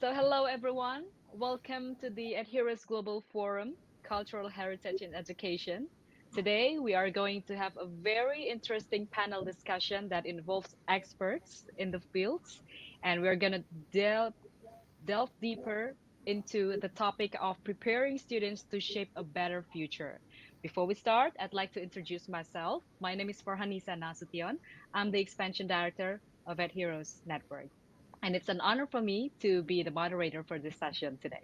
Hello everyone. Welcome to the EdHeroes Global Forum, Cultural Heritage in Education. Today, we are going to have a very interesting panel discussion that involves experts in the fields, and we're going to delve deeper into the topic of preparing students to shape a better future. Before we start, I'd like to introduce myself. My name is Farhanisa Nasution. I'm the Expansion Director of EdHeroes Network, and it's an honor for me to be the moderator for this session today.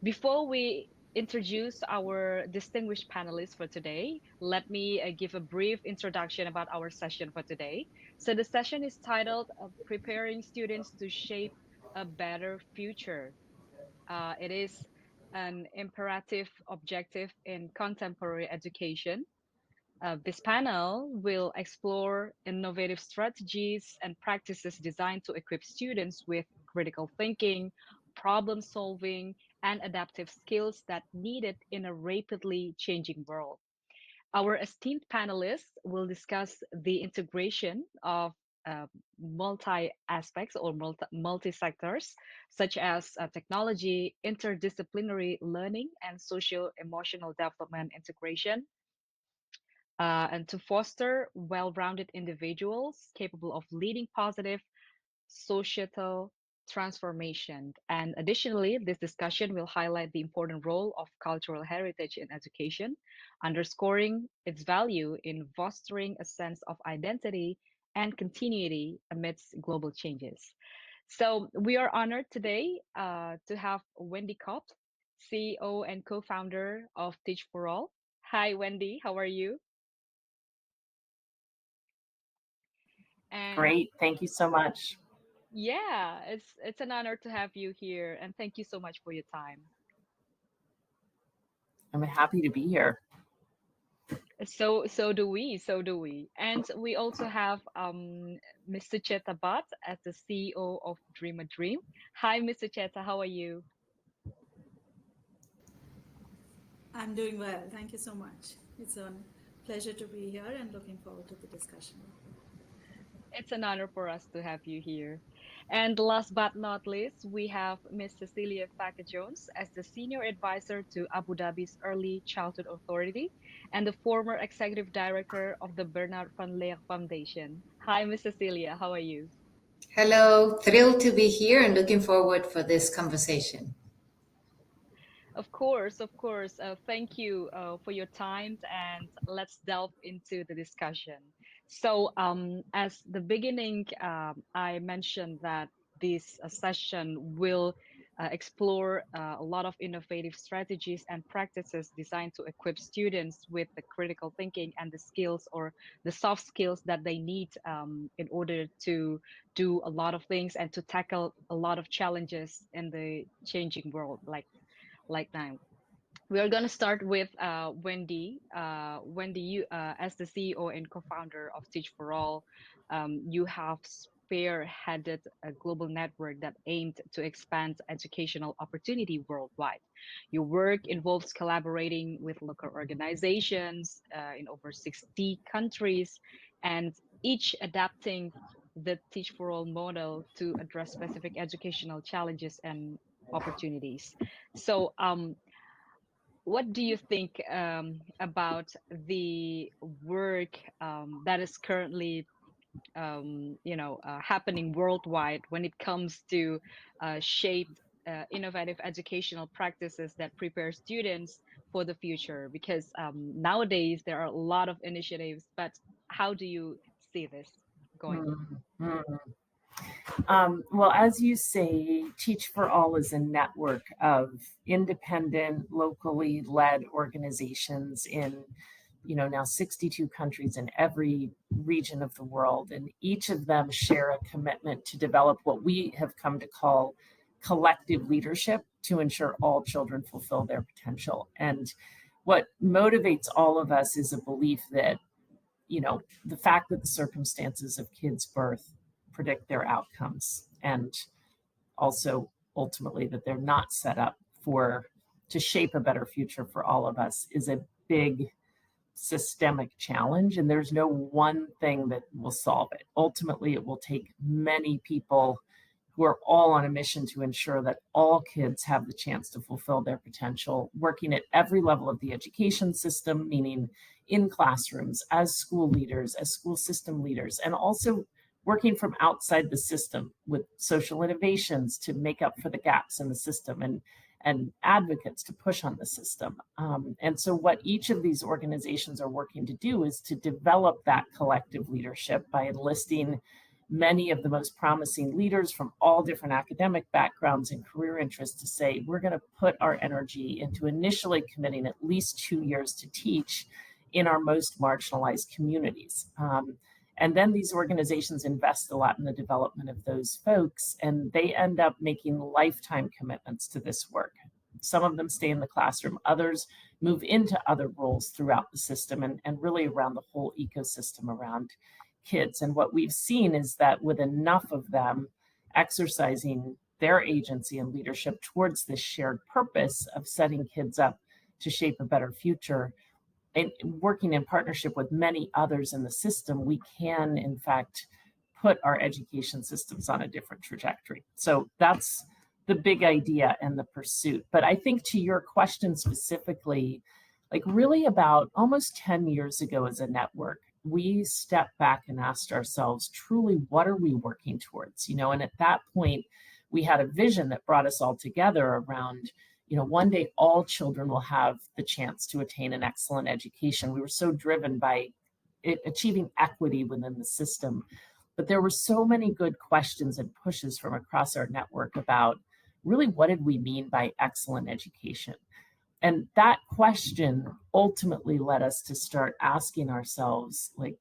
Before we introduce our distinguished panelists for today, let me give a brief introduction about our session for today. So, the session is titled Preparing Students to Shape a Better Future. It is an imperative objective in contemporary education. This panel will explore innovative strategies and practices designed to equip students with critical thinking, problem solving, and adaptive skills that needed in a rapidly changing world. Our esteemed panelists will discuss the integration of multi aspects or multi sectors, such as technology, interdisciplinary learning, and socio emotional development integration, and to foster well rounded individuals capable of leading positive societal transformation. And additionally, this discussion will highlight the important role of cultural heritage in education, underscoring its value in fostering a sense of identity and continuity amidst global changes. So, we are honored today to have Wendy Kopp, CEO and co founder of Teach for All. Hi, Wendy, how are you? And Great. Thank you so much. yeah, it's an honor to have you here, and thank you so much for your time. I'm happy to be here. So do we. And we also have Mr. Cheta Bhatt as the CEO of Dream a Dream. Hi, Mr. Cheta, how are you? I'm doing well. Thank you so much. It's a pleasure to be here and looking forward to the discussion. It's an honor for us to have you here. And last but not least, we have Ms. Cecilia Thacker-Jones as the Senior Advisor to Abu Dhabi's Early Childhood Authority and the former Executive Director of the Bernard van Leer Foundation. Hi, Ms. Cecilia, how are you? Hello, thrilled to be here and looking forward for this conversation. Of course, of course. Thank you for your time, and let's delve into the discussion. As the beginning, I mentioned that this session will explore a lot of innovative strategies and practices designed to equip students with the critical thinking and the skills or the soft skills that they need in order to do a lot of things and to tackle a lot of challenges in the changing world, like now. We are going to start with Wendy. Wendy, you, as the CEO and co-founder of Teach for All, you have spearheaded a global network that aimed to expand educational opportunity worldwide. Your work involves collaborating with local organizations in over 60 countries, and each adapting the Teach for All model to address specific educational challenges and opportunities. So, what do you think about the work that is currently, happening worldwide when it comes to shaped innovative educational practices that prepare students for the future? Because nowadays there are a lot of initiatives, but how do you see this going? Mhm. Well, as you say, Teach for All is a network of independent, locally led organizations in, now 62 countries in every region of the world. And each of them share a commitment to develop what we have come to call collective leadership to ensure all children fulfill their potential. And what motivates all of us is a belief that the fact that the circumstances of kids' birth predict their outcomes, and also ultimately that they're not set up for to shape a better future for all of us is a big systemic challenge, and there's no one thing that will solve it. Ultimately, it will take many people who are all on a mission to ensure that all kids have the chance to fulfill their potential, working at every level of the education system, meaning in classrooms, as school leaders, as school system leaders, and also working from outside the system with social innovations to make up for the gaps in the system and advocates to push on the system. And so, what each of these organizations are working to do is to develop that collective leadership by enlisting many of the most promising leaders from all different academic backgrounds and career interests to say, we're going to put our energy into initially committing at least 2 years to teach in our most marginalized communities. And then these organizations invest a lot in the development of those folks, and they end up making lifetime commitments to this work. Some of them stay in the classroom, others move into other roles throughout the system and really around the whole ecosystem around kids. And what we've seen is that with enough of them exercising their agency and leadership towards this shared purpose of setting kids up to shape a better future, and working in partnership with many others in the system, we can, in fact, put our education systems on a different trajectory. So that's the big idea and the pursuit. But I think to your question specifically, like really about almost 10 years ago as a network, we stepped back and asked ourselves, truly, what are we working towards? And at that point, we had a vision that brought us all together around, one day all children will have the chance to attain an excellent education. We were so driven by achieving equity within the system. But there were so many good questions and pushes from across our network about really what did we mean by excellent education? And that question ultimately led us to start asking ourselves, like,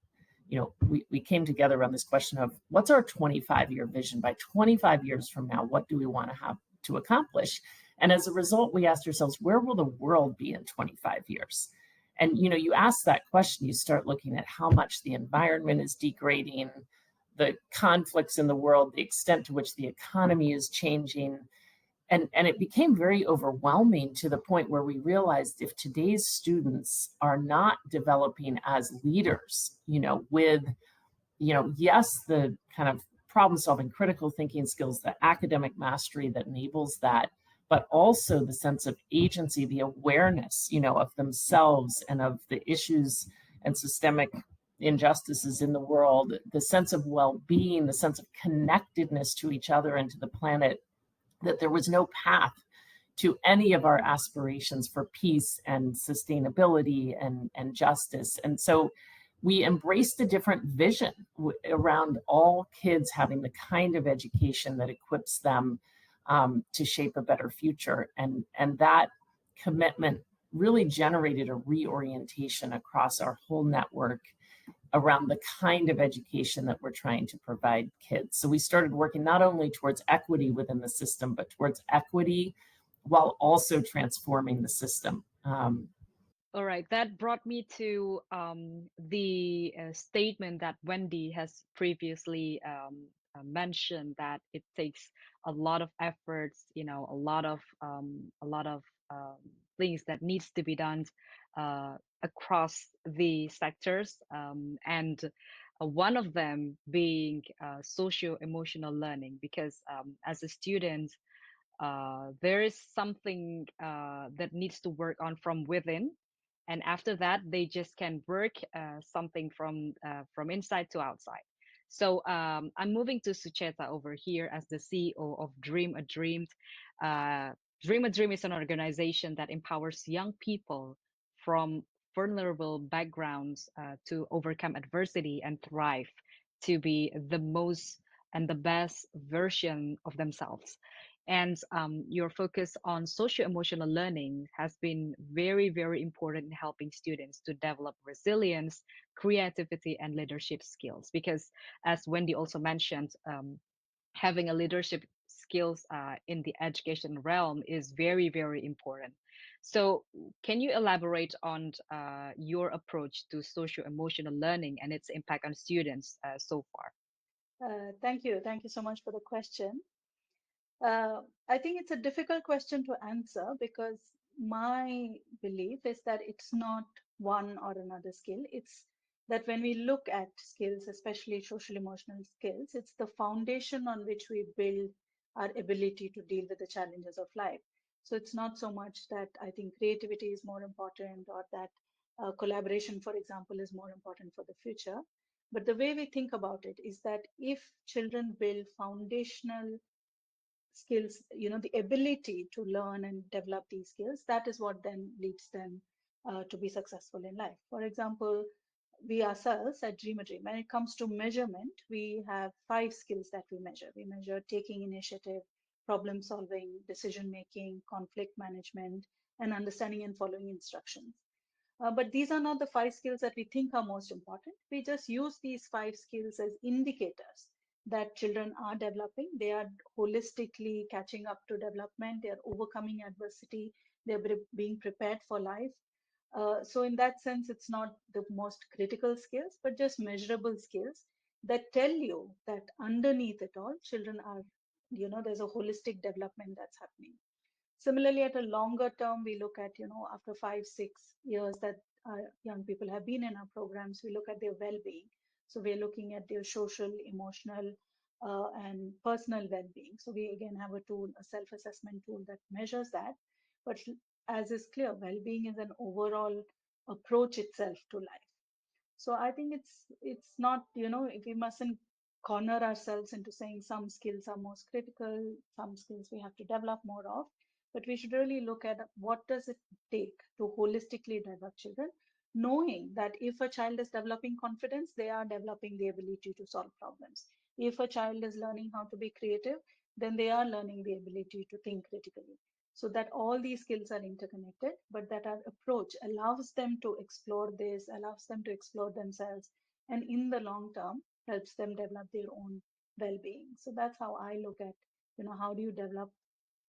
we came together around this question of what's our 25-year vision? By 25 years from now, what do we want to have to accomplish? And as a result, we asked ourselves, where will the world be in 25 years? And, you ask that question, you start looking at how much the environment is degrading, the conflicts in the world, the extent to which the economy is changing. And it became very overwhelming to the point where we realized if today's students are not developing as leaders, with, yes, the kind of problem solving, critical thinking skills, the academic mastery that enables that, but also the sense of agency, the awareness, of themselves and of the issues and systemic injustices in the world, the sense of well-being, the sense of connectedness to each other and to the planet, that there was no path to any of our aspirations for peace and sustainability and justice. And so we embraced a different vision around all kids having the kind of education that equips them to shape a better future. And that commitment really generated a reorientation across our whole network around the kind of education that we're trying to provide kids. So we started working not only towards equity within the system, but towards equity while also transforming the system. All right, that brought me to the statement that Wendy has previously mentioned, that it takes a lot of efforts, a lot of um, things that needs to be done across the sectors, and one of them being socio-emotional learning, because as a student, there is something that needs to work on from within, and after that they just can work something from inside to outside. So I'm moving to Sucheta over here as the CEO of Dream a Dream. uh, Dream a Dream is an organization that empowers young people from vulnerable backgrounds to overcome adversity and thrive, to be the most and the best version of themselves. And your focus on social emotional learning has been very, very important in helping students to develop resilience, creativity, and leadership skills. Because, as Wendy also mentioned, having a leadership skills in the education realm is very, very important. So, can you elaborate on your approach to social emotional learning and its impact on students so far? Thank you. Thank you so much for the question. I think it's a difficult question to answer because my belief is that it's not one or another skill. It's that when we look at skills, especially social emotional skills, it's the foundation on which we build our ability to deal with the challenges of life. So it's not so much that I think creativity is more important or that collaboration, for example, is more important for the future. But the way we think about it is that if children build foundational skills, the ability to learn and develop these skills, that is what then leads them to be successful in life. For example, we ourselves at Dream a Dream, when it comes to measurement, we have 5 skills that we measure. We measure taking initiative, problem solving, decision making, conflict management, and understanding and following instructions. But these are not the 5 skills that we think are most important. We just use these 5 skills as indicators that children are developing. They are holistically catching up to development. They are overcoming adversity. They're being prepared for life. So in that sense, it's not the most critical skills, but just measurable skills that tell you that underneath it all, children are, there's a holistic development that's happening. Similarly, at a longer term, we look at, after 5, 6 years that young people have been in our programs, we look at their well-being. So we're looking at their social, emotional, and personal well-being. So we again have a tool, a self-assessment tool that measures that. But as is clear, well-being is an overall approach itself to life. So I think it's not, if we mustn't corner ourselves into saying some skills are most critical, some skills we have to develop more of, but we should really look at what does it take to holistically develop children, knowing that if a child is developing confidence, they are developing the ability to solve problems. If a child is learning how to be creative, then they are learning the ability to think critically. So that all these skills are interconnected, but that our approach allows them to explore this, allows them to explore themselves, and in the long term helps them develop their own well-being. So that's how I look at, how do you develop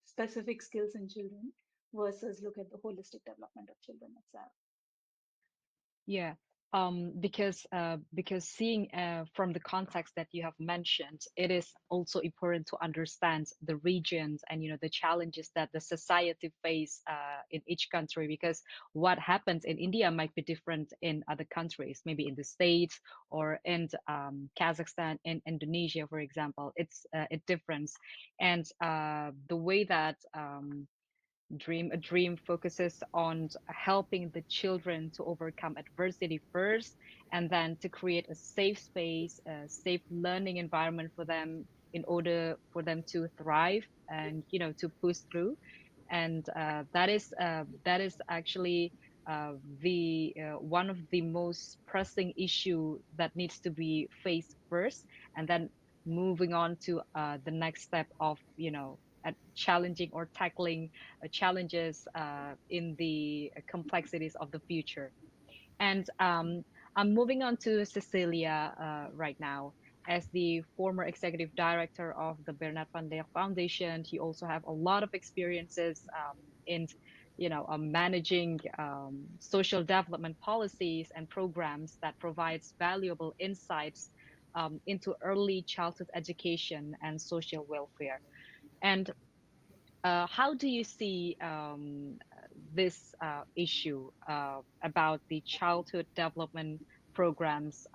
specific skills in children versus look at the holistic development of children itself. Yeah, because seeing from the context that you have mentioned, it is also important to understand the regions and the challenges that the society face in each country. Because what happens in India might be different in other countries, maybe in the States or in Kazakhstan, in Indonesia, for example. It's it difference, and the way that Dream a Dream focuses on helping the children to overcome adversity first, and then to create a safe space, a safe learning environment for them in order for them to thrive and to push through. And that is actually the one of the most pressing issue that needs to be faced first, and then moving on to the next step of at challenging or tackling challenges in the complexities of the future. And I'm moving on to Cecilia right now. As the former executive director of the Bernard van Leer Foundation, he also have a lot of experiences in, managing social development policies and programs that provides valuable insights into early childhood education and social welfare. And how do you see this issue about the childhood development programs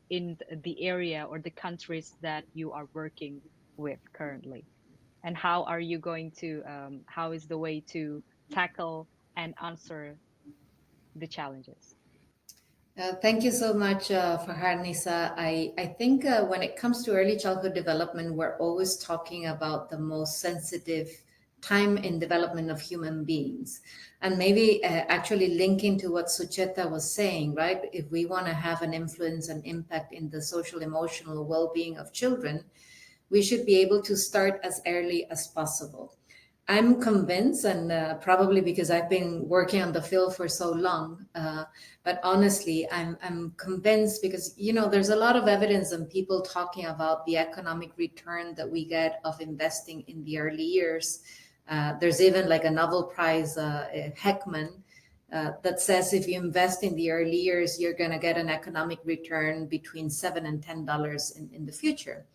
in the area or the countries that you are working with currently? And how are you going to, how is the way to tackle and answer the challenges? Thank you so much, Farhanisa. I think when it comes to early childhood development, we're always talking about the most sensitive time in development of human beings. And maybe actually linking to what Sucheta was saying, right? If we want to have an influence and impact in the social emotional well-being of children, we should be able to start as early as possible. I'm convinced, and probably because I've been working on the field for so long, but honestly, I'm convinced because there's a lot of evidence and people talking about the economic return that we get of investing in the early years. There's even like a Nobel Prize, Heckman, that says if you invest in the early years, you're going to get an economic return between $7 and $10 in the future.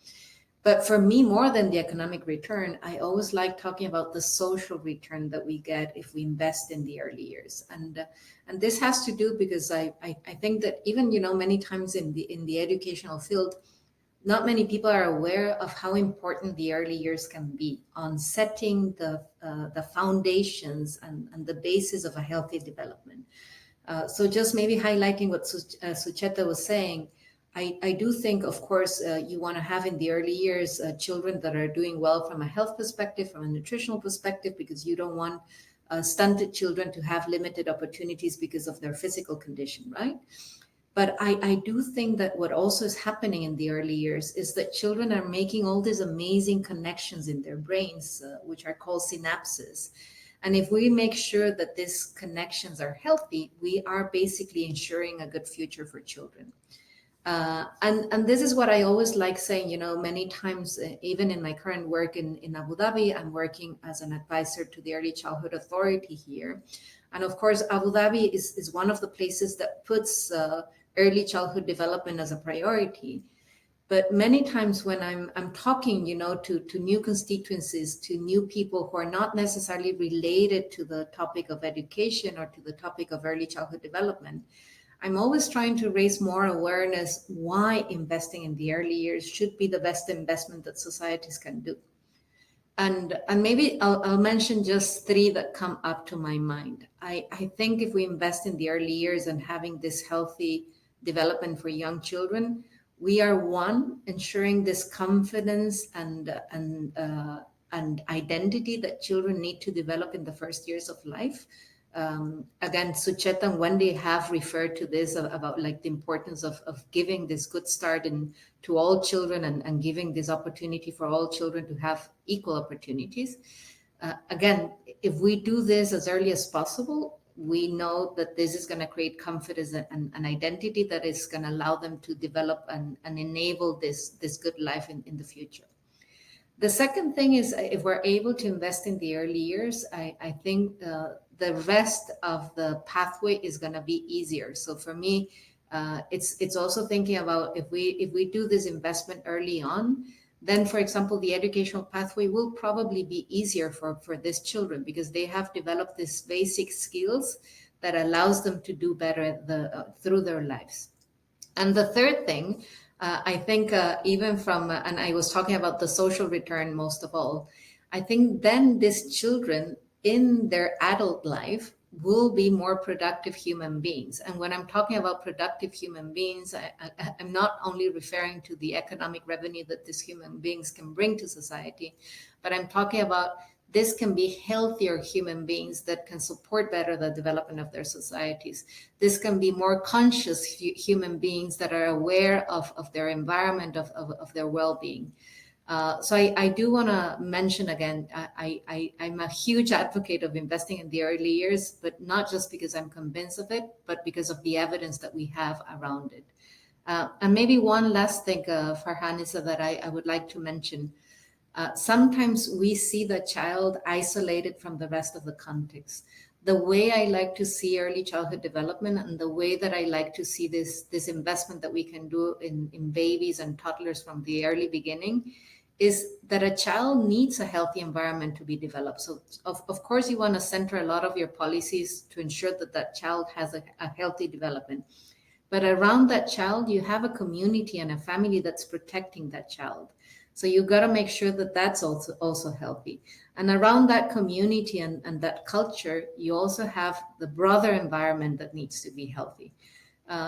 But for me, more than the economic return, I always like talking about the social return that we get if we invest in the early years. And this has to do because I think that even many times in the educational field, not many people are aware of how important the early years can be on setting the foundations and the basis of a healthy development. So just maybe highlighting what Sucheta was saying, I do think, of course, you want to have in the early years children that are doing well from a health perspective, from a nutritional perspective, because you don't want stunted children to have limited opportunities because of their physical condition, right? But I do think that what also is happening in the early years is that children are making all these amazing connections in their brains, which are called synapses. And if we make sure that these connections are healthy, we are basically ensuring a good future for children. And this is what I always like saying, many times, even in my current work in Abu Dhabi, I'm working as an advisor to the Early Childhood Authority here. And of course, Abu Dhabi is one of the places that puts early childhood development as a priority. But many times when I'm talking, to new constituencies, to new people who are not necessarily related to the topic of education or to the topic of early childhood development, I'm always trying to raise more awareness why investing in the early years should be the best investment that societies can do. And maybe I'll mention just three that come up to my mind. I think if we invest in the early years and having this healthy development for young children, we are one ensuring this confidence and identity that children need to develop in the first years of life. Again, Sucheta and Wendy have referred to this about like the importance of giving this good start to all children and giving this opportunity for all children to have equal opportunities. Again, if we do this as early as possible, we know that this is going to create confidence and an identity that is going to allow them to develop and enable this good life in the future. The second thing is if we're able to invest in the early years, I think the rest of the pathway is going to be easier. So for me, it's also thinking about if we do this investment early on, then for example, the educational pathway will probably be easier for these children because they have developed these basic skills that allows them to do better through their lives. And the third thing, I think, even from, and I was talking about the social return most of all, I think then these children in their adult life will be more productive human beings. And when I'm talking about productive human beings, I'm not only referring to the economic revenue that these human beings can bring to society, but I'm talking about this can be healthier human beings that can support better the development of their societies. This can be more conscious human beings that are aware of their environment, of their well-being. So I do want to mention again, I'm a huge advocate of investing in the early years, but not just because I'm convinced of it, but because of the evidence that we have around it. And maybe one last thing, Farhan, is that I would like to mention. Sometimes we see the child isolated from the rest of the context. The way I like to see early childhood development and the way that I like to see this investment that we can do in babies and toddlers from the early beginning is that a child needs a healthy environment to be developed. So of course you want to center a lot of your policies to ensure that that child has a healthy development. But around that child, you have a community and a family that's protecting that child. So you got to make sure that that's also healthy. And around that community and that culture, you also have the broader environment that needs to be healthy.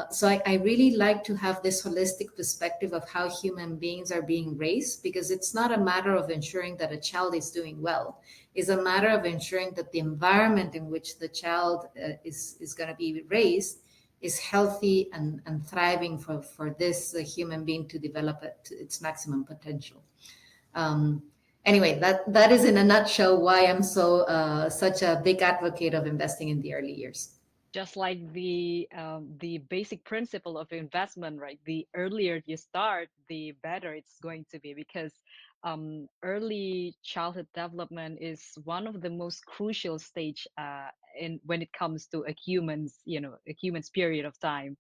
So I really like to have this holistic perspective of how human beings are being raised, because it's not a matter of ensuring that a child is doing well. It's a matter of ensuring that the environment in which the child is going to be raised is healthy and thriving for this human being to develop it to its maximum potential. Um, anyway, that is in a nutshell why I'm such a big advocate of investing in the early years. Just like the basic principle of investment, right? The earlier you start, the better it's going to be, because early childhood development is one of the most crucial stage in when it comes to a human's, a human's period of time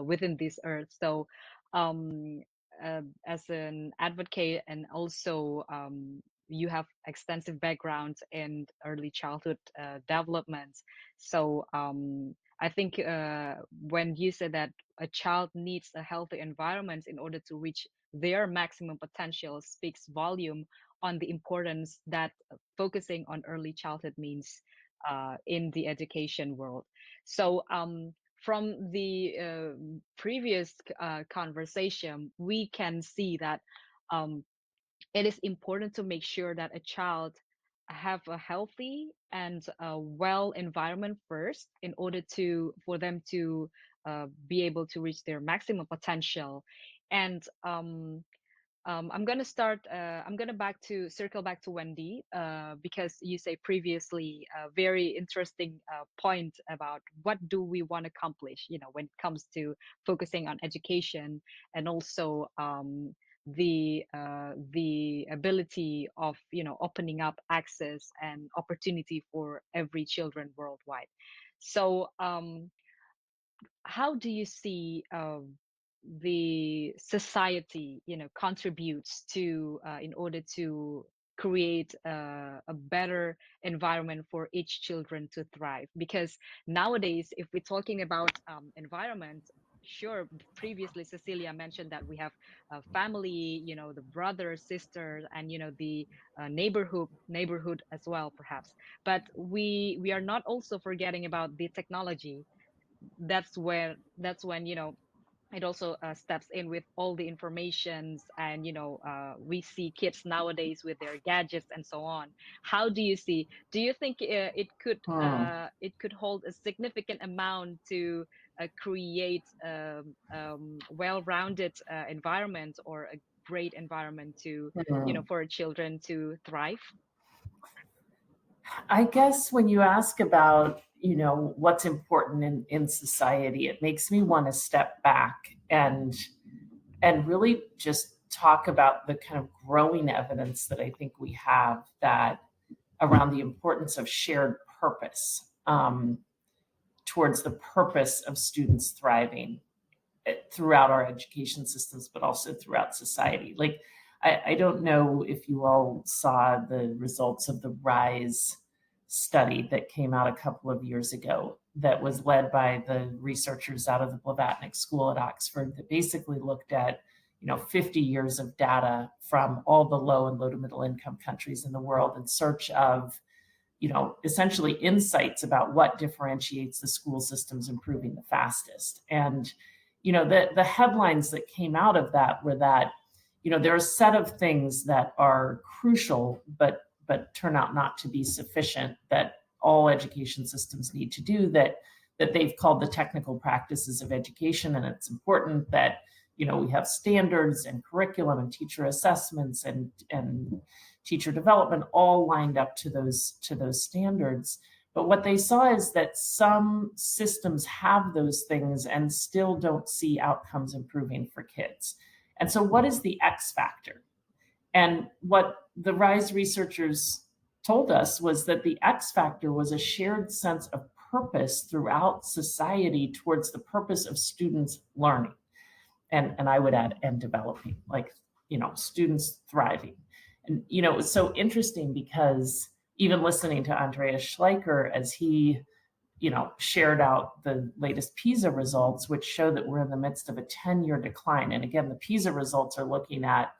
within this earth. So um, as an advocate, and also you have extensive background in early childhood development. So I think when you said that a child needs a healthy environment in order to reach their maximum potential speaks volume on the importance that focusing on early childhood means in the education world. So from the previous conversation, we can see that um, it is important to make sure that a child have a healthy and well environment first in order to for them to be able to reach their maximum potential. And I'm gonna start. I'm gonna back to circle back to Wendy because you say previously a very interesting point about what do we want to accomplish. You know, when it comes to focusing on education and also the ability of opening up access and opportunity for every children worldwide. So how do you see the society contributes to in order to create a better environment for each children to thrive? Because nowadays, if we're talking about environment, sure, previously Cecilia mentioned that we have a family, the brothers, sisters, and the neighborhood as well, perhaps. But we are not also forgetting about the technology. That's when it also steps in with all the informations, and we see kids nowadays with their gadgets and so on. How do you think Hmm. it could hold a significant amount to create well-rounded environment, or a great environment to Hmm. for children to thrive? I guess when you ask about, what's important in society, it makes me want to step back and really just talk about the kind of growing evidence that I think we have that around the importance of shared purpose towards the purpose of students thriving throughout our education systems, but also throughout society. Like, I don't know if you all saw the results of the RISE study that came out a couple of years ago that was led by the researchers out of the Blavatnik School at Oxford that basically looked at 50 years of data from all the low and low to middle income countries in the world in search of essentially insights about what differentiates the school systems improving the fastest. And the headlines that came out of that were that there are a set of things that are crucial but turn out not to be sufficient, that all education systems need to do, that they've called the technical practices of education. And it's important that we have standards and curriculum and teacher assessments and teacher development all lined up to those standards. But what they saw is that some systems have those things and still don't see outcomes improving for kids. And so what is the X factor? And what the RISE researchers told us was that the X factor was a shared sense of purpose throughout society towards the purpose of students learning. And I would add, and developing, like, students thriving. And, it was so interesting because even listening to Andreas Schleicher as he, shared out the latest PISA results, which show that we're in the midst of a 10-year decline. And again, the PISA results are looking at,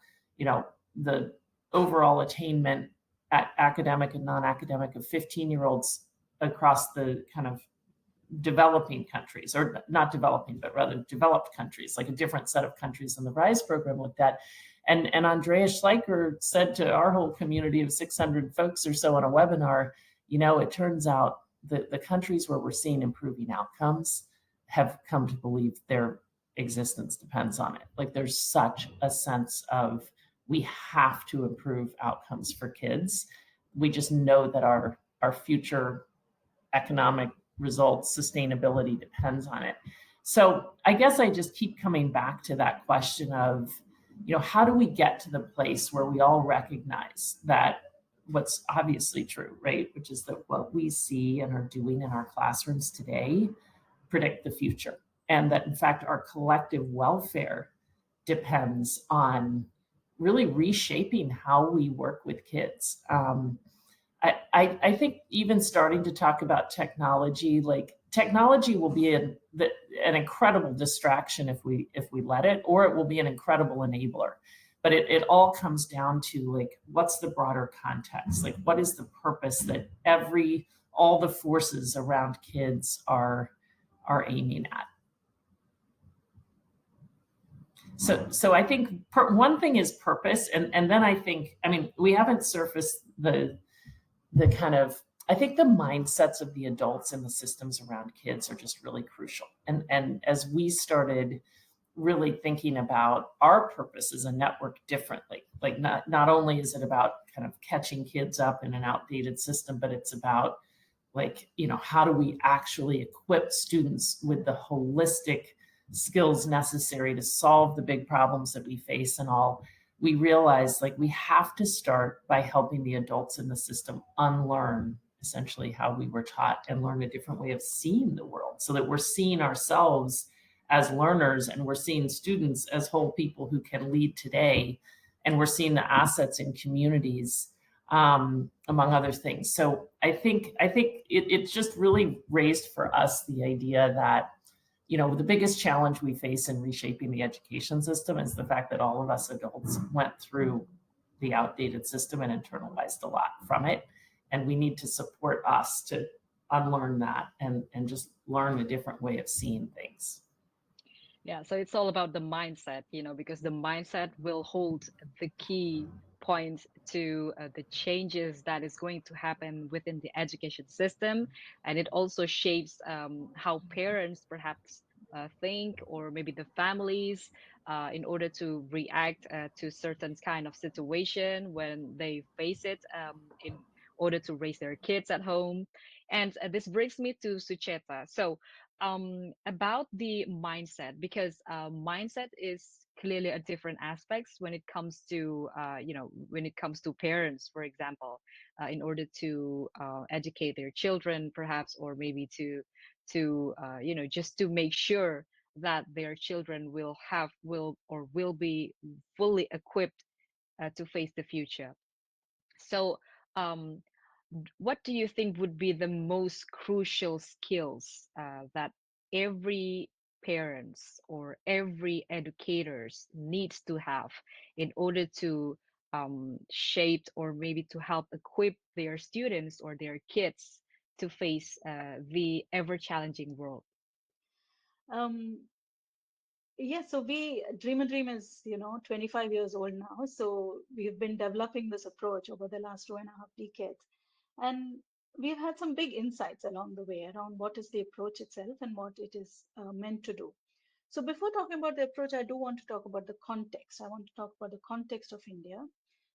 the overall attainment at academic and non-academic of 15-year-olds across the kind of developing countries, or not developing, but rather developed countries, like a different set of countries than the RISE program looked at. And Andreas Schleicher said to our whole community of 600 folks or so on a webinar, it turns out that the countries where we're seeing improving outcomes have come to believe their existence depends on it. Like, there's such a sense of, we have to improve outcomes for kids. We just know that our future economic results, sustainability depends on it. So I guess I just keep coming back to that question of, how do we get to the place where we all recognize that what's obviously true, right? Which is that what we see and are doing in our classrooms today predict the future. And that, in fact, our collective welfare depends on really reshaping how we work with kids. I think even starting to talk about technology, like technology will be an incredible distraction if we let it, or it will be an incredible enabler. But it all comes down to like, what's the broader context? Like, what is the purpose that all the forces around kids are aiming at? So I think one thing is purpose, and then I think, I mean, we haven't surfaced the kind of, I think the mindsets of the adults in the systems around kids are just really crucial. And as we started really thinking about our purpose as a network differently, like not only is it about kind of catching kids up in an outdated system, but it's about like, how do we actually equip students with the holistic skills necessary to solve the big problems that we face and all. We realized like we have to start by helping the adults in the system unlearn essentially how we were taught and learn a different way of seeing the world, so that we're seeing ourselves as learners and we're seeing students as whole people who can lead today, and we're seeing the assets in communities, among other things. So I think it's just really raised for us the idea that, the biggest challenge we face in reshaping the education system is the fact that all of us adults went through the outdated system and internalized a lot from it. And we need to support us to unlearn that and just learn a different way of seeing things. Yeah, so it's all about the mindset, because the mindset will hold the key points to the changes that is going to happen within the education system. And it also shapes how parents perhaps think, or maybe the families, in order to react to certain kind of situation when they face it, in order to raise their kids at home. And this brings me to Sucheta. So, about the mindset, because mindset is clearly a different aspects when it comes to when it comes to parents, for example, in order to educate their children perhaps, or maybe to just to make sure that their children will be fully equipped to face the future. So, um, what do you think would be the most crucial skills that every parents or every educators needs to have in order to shape, or maybe to help equip their students or their kids to face the ever challenging world? Um, Yes, so Dream a Dream is, 25 years old now. So we've been developing this approach over the last 2.5 decades. And we've had some big insights along the way around what is the approach itself and what it is meant to do. So before talking about the approach, I do want to talk about the context. I want to talk about the context of India.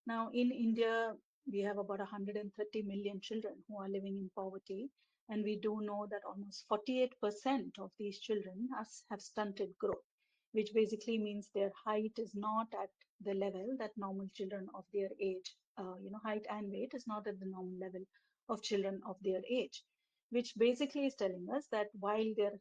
Now, in India, we have about 130 million children who are living in poverty. And we do know that almost 48% of these children have stunted growth, which basically means their height is not at the level that normal children of their age, height and weight is not at the normal level of children of their age, which basically is telling us that while their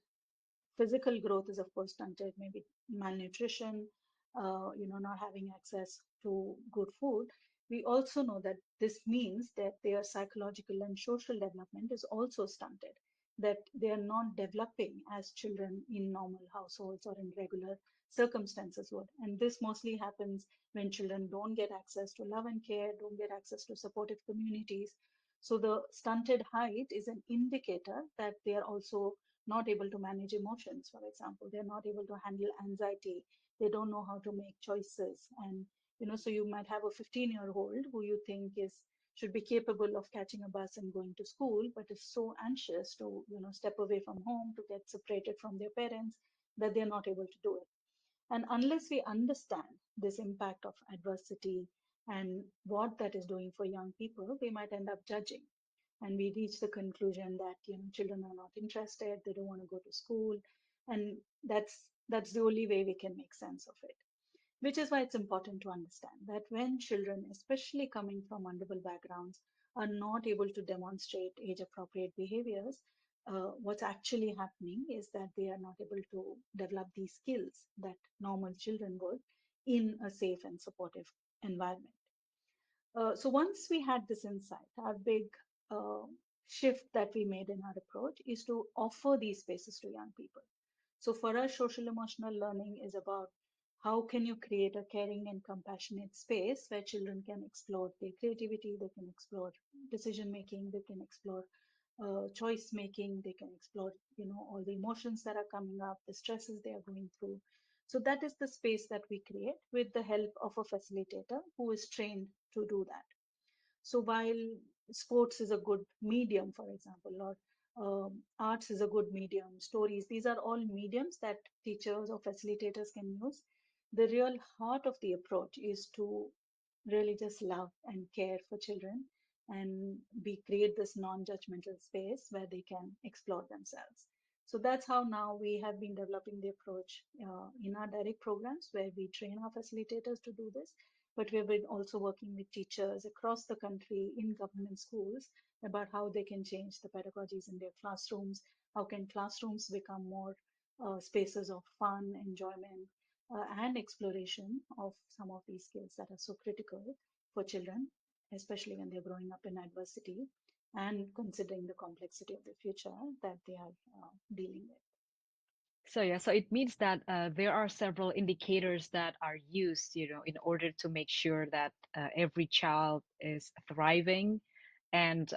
physical growth is of course stunted, maybe malnutrition, not having access to good food. We also know that this means that their psychological and social development is also stunted, that they are not developing as children in normal households or in regular circumstances would. And this mostly happens when children don't get access to love and care, don't get access to supportive communities. So the stunted height is an indicator that they are also not able to manage emotions, for example. They're not able to handle anxiety. They don't know how to make choices. And, so you might have a 15-year-old who you think should be capable of catching a bus and going to school, but is so anxious to, step away from home, to get separated from their parents, that they're not able to do it. And unless we understand this impact of adversity and what that is doing for young people, we might end up judging. And we reach the conclusion that children are not interested, they don't want to go to school, and that's the only way we can make sense of it. Which is why it's important to understand that when children, especially coming from vulnerable backgrounds, are not able to demonstrate age appropriate behaviors, what's actually happening is that they are not able to develop these skills that normal children would in a safe and supportive environment. So once we had this insight, our big uh, shift that we made in our approach is to offer these spaces to young people. So for us, social emotional learning is about how can you create a caring and compassionate space where children can explore their creativity, they can explore decision making, they can explore choice making, they can explore, all the emotions that are coming up, the stresses they are going through. So that is the space that we create with the help of a facilitator who is trained to do that. So while sports is a good medium, for example, or arts is a good medium, stories, these are all mediums that teachers or facilitators can use. The real heart of the approach is to really just love and care for children and we create this non-judgmental space where they can explore themselves. So that's how now we have been developing the approach in our direct programs where we train our facilitators to do this, but we've been also working with teachers across the country in government schools about how they can change the pedagogies in their classrooms. How can classrooms become more spaces of fun, enjoyment, and exploration of some of these skills that are so critical for children, especially when they're growing up in adversity and considering the complexity of the future that they are dealing with. So yeah, so it means that there are several indicators that are used, in order to make sure that every child is thriving, and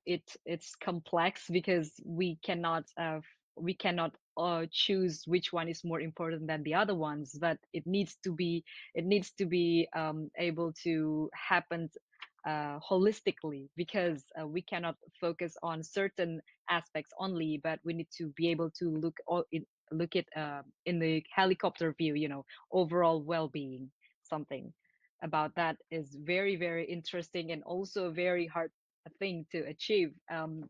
it's complex because we cannot choose which one is more important than the other ones, but it needs to be able to happen holistically, because we cannot focus on certain aspects only, but we need to be able to look at in the helicopter view, overall well-being. Something about that is very, very interesting and also a very hard thing to achieve.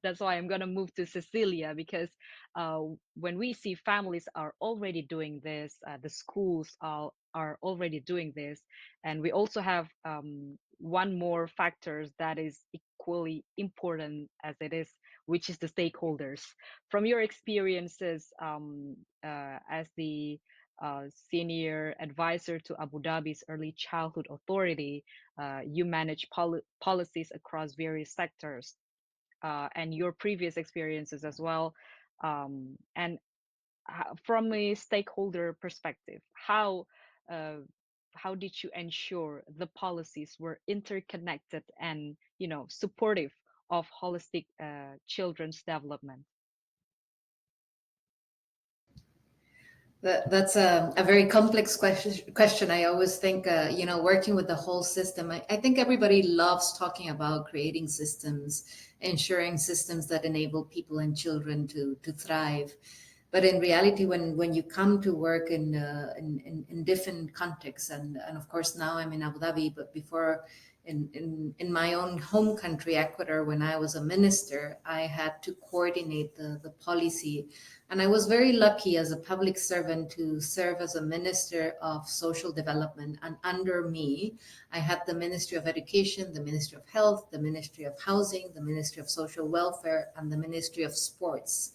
That's why I'm going to move to Cecilia, because uh, when we see families are already doing this, the schools are already doing this, and we also have one more factor that is equally important as it is, which is the stakeholders. From your experiences as the senior advisor to Abu Dhabi's Early Childhood Authority, you manage policies across various sectors, and your previous experiences as well. And from a stakeholder perspective, uh, how did you ensure the policies were interconnected and supportive of holistic children's development? That's a very complex question. I always think, working with the whole system, I think everybody loves talking about creating systems, ensuring systems that enable people and children to thrive. But in reality, when you come to work in different contexts, and of course now I'm in Abu Dhabi, but before in my own home country, Ecuador, when I was a minister, I had to coordinate the policy. And I was very lucky as a public servant to serve as a minister of social development. And under me, I had the Ministry of Education, the Ministry of Health, the Ministry of Housing, the Ministry of Social Welfare, and the Ministry of Sports.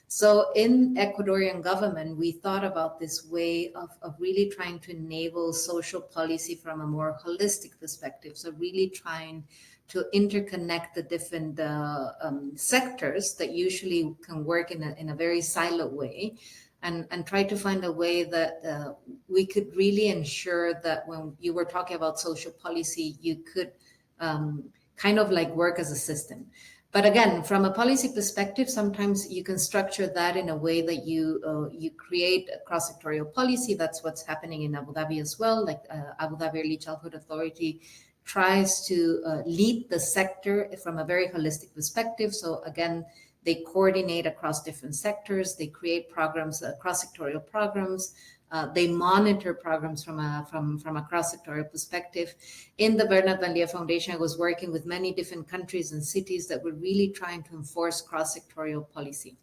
So in Ecuadorian government, we thought about this way of really trying to enable social policy from a more holistic perspective. So really trying to interconnect the different sectors that usually can work in a very siloed way, and try to find a way that we could really ensure that when you were talking about social policy, you could kind of like work as a system. But again, from a policy perspective, sometimes you can structure that in a way that you create a cross-sectorial policy. That's what's happening in Abu Dhabi as well. Like Abu Dhabi Early Childhood Authority tries to lead the sector from a very holistic perspective. So again, they coordinate across different sectors. They create programs, cross-sectorial programs. They monitor programs from a cross-sectorial perspective. In the Bernard Van Leer Foundation, I was working with many different countries and cities that were really trying to enforce cross-sectorial policy.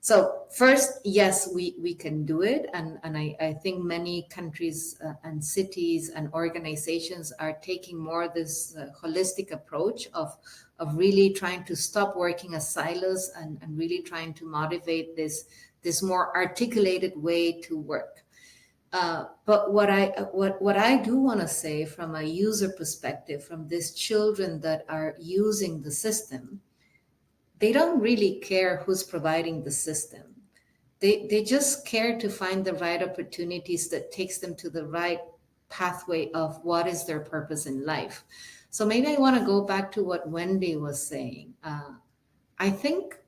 So first, yes, we can do it. And I think many countries and cities and organizations are taking more this holistic approach of really trying to stop working as silos and really trying to motivate this more articulated way to work. But what I do want to say from a user perspective, from these children that are using the system, they don't really care who's providing the system. They just care to find the right opportunities that takes them to the right pathway of what is their purpose in life. So maybe I want to go back to what Wendy was saying. I think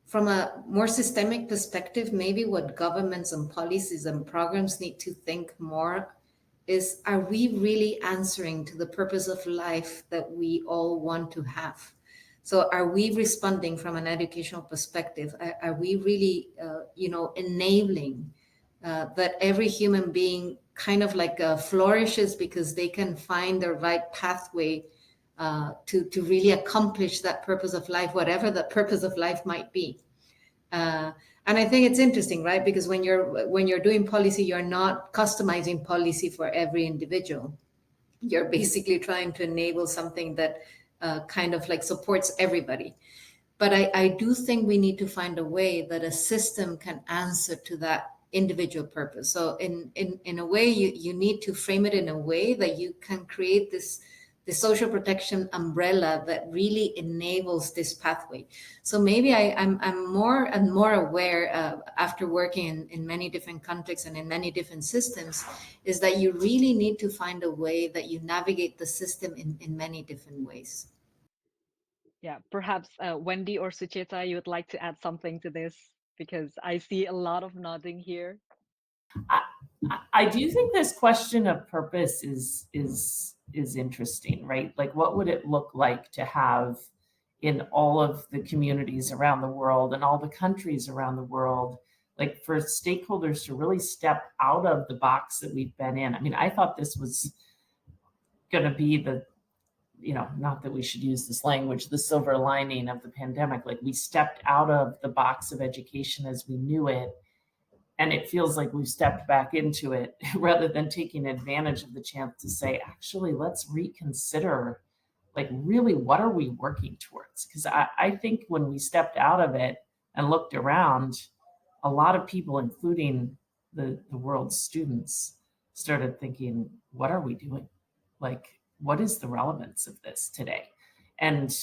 from a more systemic perspective, maybe what governments and policies and programs need to think more is, are we really answering to the purpose of life that we all want to have? So are we responding from an educational perspective? Are we really, enabling that every human being kind of like flourishes because they can find the right pathway to really accomplish that purpose of life, whatever that purpose of life might be. Uh, and I think it's interesting, right? Because when you're doing policy, you're not customizing policy for every individual. You're basically trying to enable something that kind of like supports everybody. But I do think we need to find a way that a system can answer to that individual purpose. So in a way, you need to frame it in a way that you can create this social protection umbrella that really enables this pathway. So maybe I'm more and more aware after working in many different contexts and in many different systems, is that you really need to find a way that you navigate the system in many different ways. Yeah, perhaps Wendy or Sucheta, you would like to add something to this because I see a lot of nodding here. I, I do think this question of purpose is interesting, right? Like, what would it look like to have in all of the communities around the world and all the countries around the world, like for stakeholders to really step out of the box that we've been in? I mean, I thought this was going to be the, not that we should use this language, the silver lining of the pandemic. Like, we stepped out of the box of education as we knew it, and it feels like we've stepped back into it rather than taking advantage of the chance to say, actually, let's reconsider, like, really, what are we working towards? Because I think when we stepped out of it and looked around, a lot of people, including the world's students, started thinking, what are we doing? Like, what is the relevance of this today? And,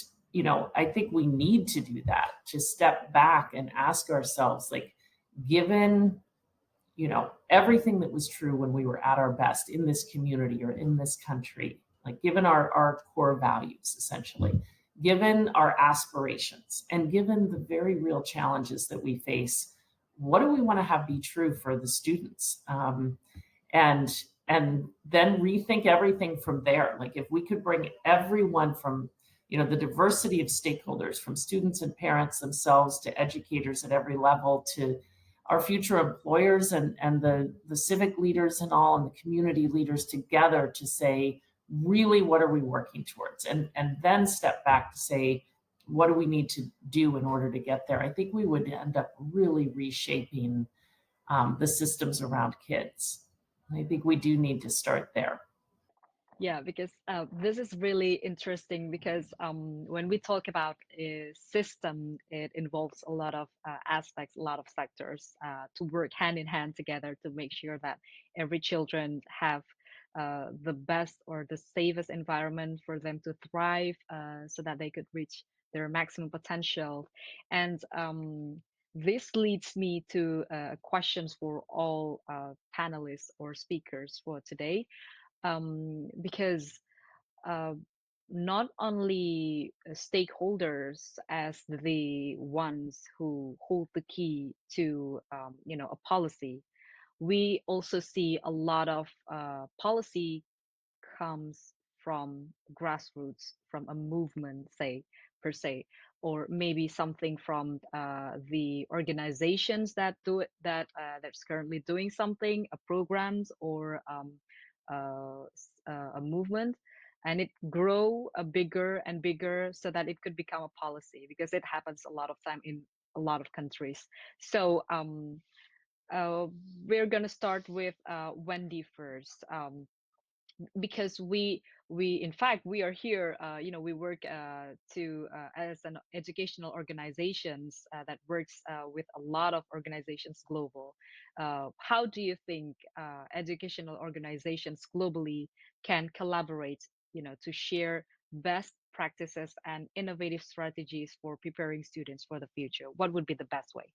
I think we need to do that, to step back and ask ourselves, like, given everything that was true when we were at our best in this community or in this country, like, given our core values, essentially, given our aspirations, and given the very real challenges that we face, what do we want to have be true for the students? And then rethink everything from there. Like, if we could bring everyone from, the diversity of stakeholders, from students and parents themselves to educators at every level, to our future employers and the civic leaders and all, and the community leaders together, to say, really, what are we working towards? And then step back to say, what do we need to do in order to get there? I think we would end up really reshaping the systems around kids. I think we do need to start there. Yeah, because this is really interesting because when we talk about a system, it involves a lot of aspects, a lot of sectors to work hand in hand together to make sure that every children have the best or the safest environment for them to thrive so that they could reach their maximum potential. And this leads me to questions for all panelists or speakers for today, because uh, not only stakeholders as the ones who hold the key to a policy, we also see a lot of policy comes from grassroots, from a movement, say, per se, or maybe something from the organizations that do it, that's currently doing something, programs, or a movement, and it grow a bigger and bigger so that it could become a policy, because it happens a lot of time in a lot of countries. So uh, we're gonna start with Wendy first. Because we in fact we are here, we work to as an educational organizations that works with a lot of organizations global. How do you think educational organizations globally can collaborate, to share best practices and innovative strategies for preparing students for the future? What would be the best way?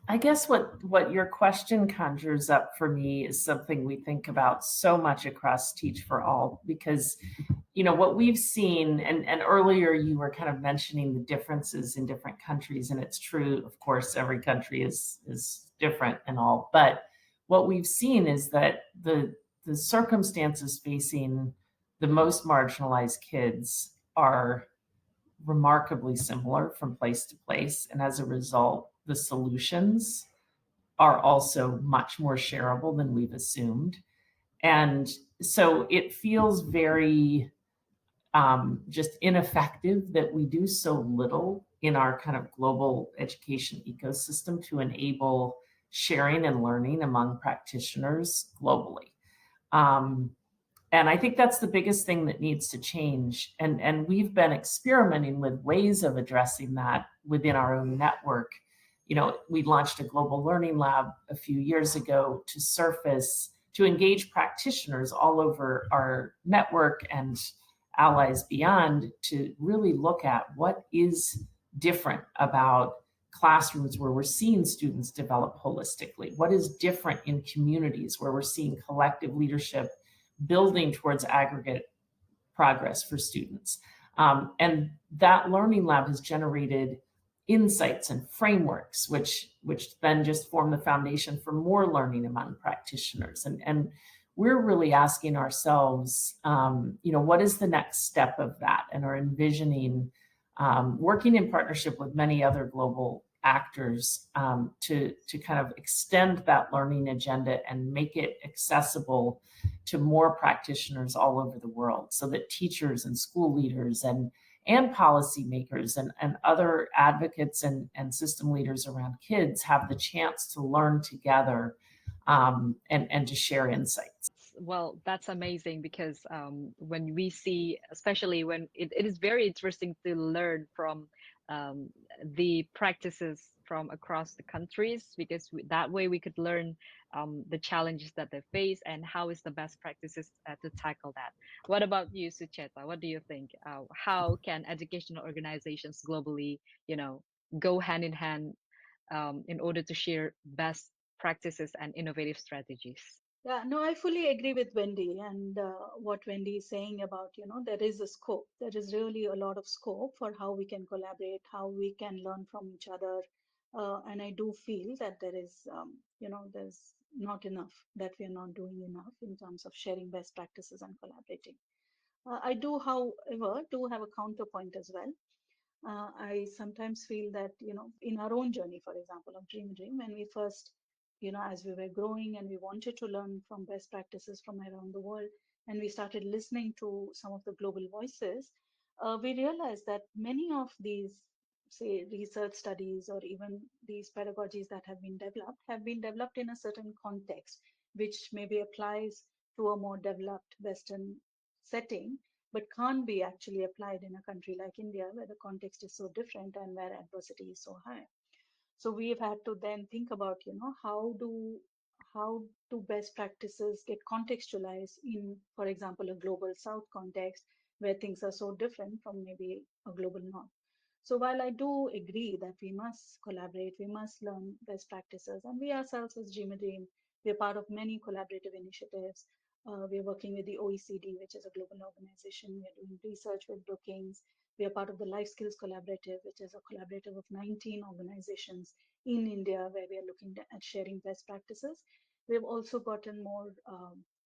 I guess what your question conjures up for me is something we think about so much across Teach for All, because what we've seen, and earlier you were kind of mentioning the differences in different countries, and it's true, of course, every country is different and all, but what we've seen is that the circumstances facing the most marginalized kids are remarkably similar from place to place. And as a result, the solutions are also much more shareable than we've assumed. And so it feels very just ineffective that we do so little in our kind of global education ecosystem to enable sharing and learning among practitioners globally. Um, and I think that's the biggest thing that needs to change. And we've been experimenting with ways of addressing that within our own network. We launched a global learning lab a few years ago to engage practitioners all over our network and allies beyond, to really look at what is different about classrooms where we're seeing students develop holistically, what is different in communities where we're seeing collective leadership building towards aggregate progress for students. And that learning lab has generated insights and frameworks, which then just form the foundation for more learning among practitioners. And we're really asking ourselves, what is the next step of that? And are envisioning working in partnership with many other global actors to kind of extend that learning agenda and make it accessible to more practitioners all over the world, so that teachers and school leaders and policymakers and other advocates and system leaders around kids have the chance to learn together, and to share insights. Well, that's amazing because when we see, especially when it is very interesting to learn from um, the practices from across the countries, because that way we could learn the challenges that they face and how is the best practices to tackle that. What about you, Sucheta? What do you think? How can educational organizations globally, you know, go hand in hand in order to share best practices and innovative strategies? Yeah, no, I fully agree with Wendy and what Wendy is saying about, there is a scope. There is really a lot of scope for how we can collaborate, how we can learn from each other. And I do feel that there's not enough, that we are not doing enough in terms of sharing best practices and collaborating. I do, however, do have a counterpoint as well. I sometimes feel that, in our own journey, for example, of Dream, when we first, as we were growing and we wanted to learn from best practices from around the world, and we started listening to some of the global voices, we realized that many of these, say, research studies or even these pedagogies that have been developed in a certain context, which maybe applies to a more developed Western setting, but can't be actually applied in a country like India, where the context is so different and where adversity is so high. So we've had to then think about, how do best practices get contextualized in, for example, a global South context where things are so different from maybe a global North. So while I do agree that we must collaborate, we must learn best practices, and we ourselves as GMADream, we're part of many collaborative initiatives. We're working with the OECD, which is a global organization. We're doing research with Brookings. We are part of the Life Skills Collaborative, which is a collaborative of 19 organizations in India, where we are looking at sharing best practices. We've also gotten more,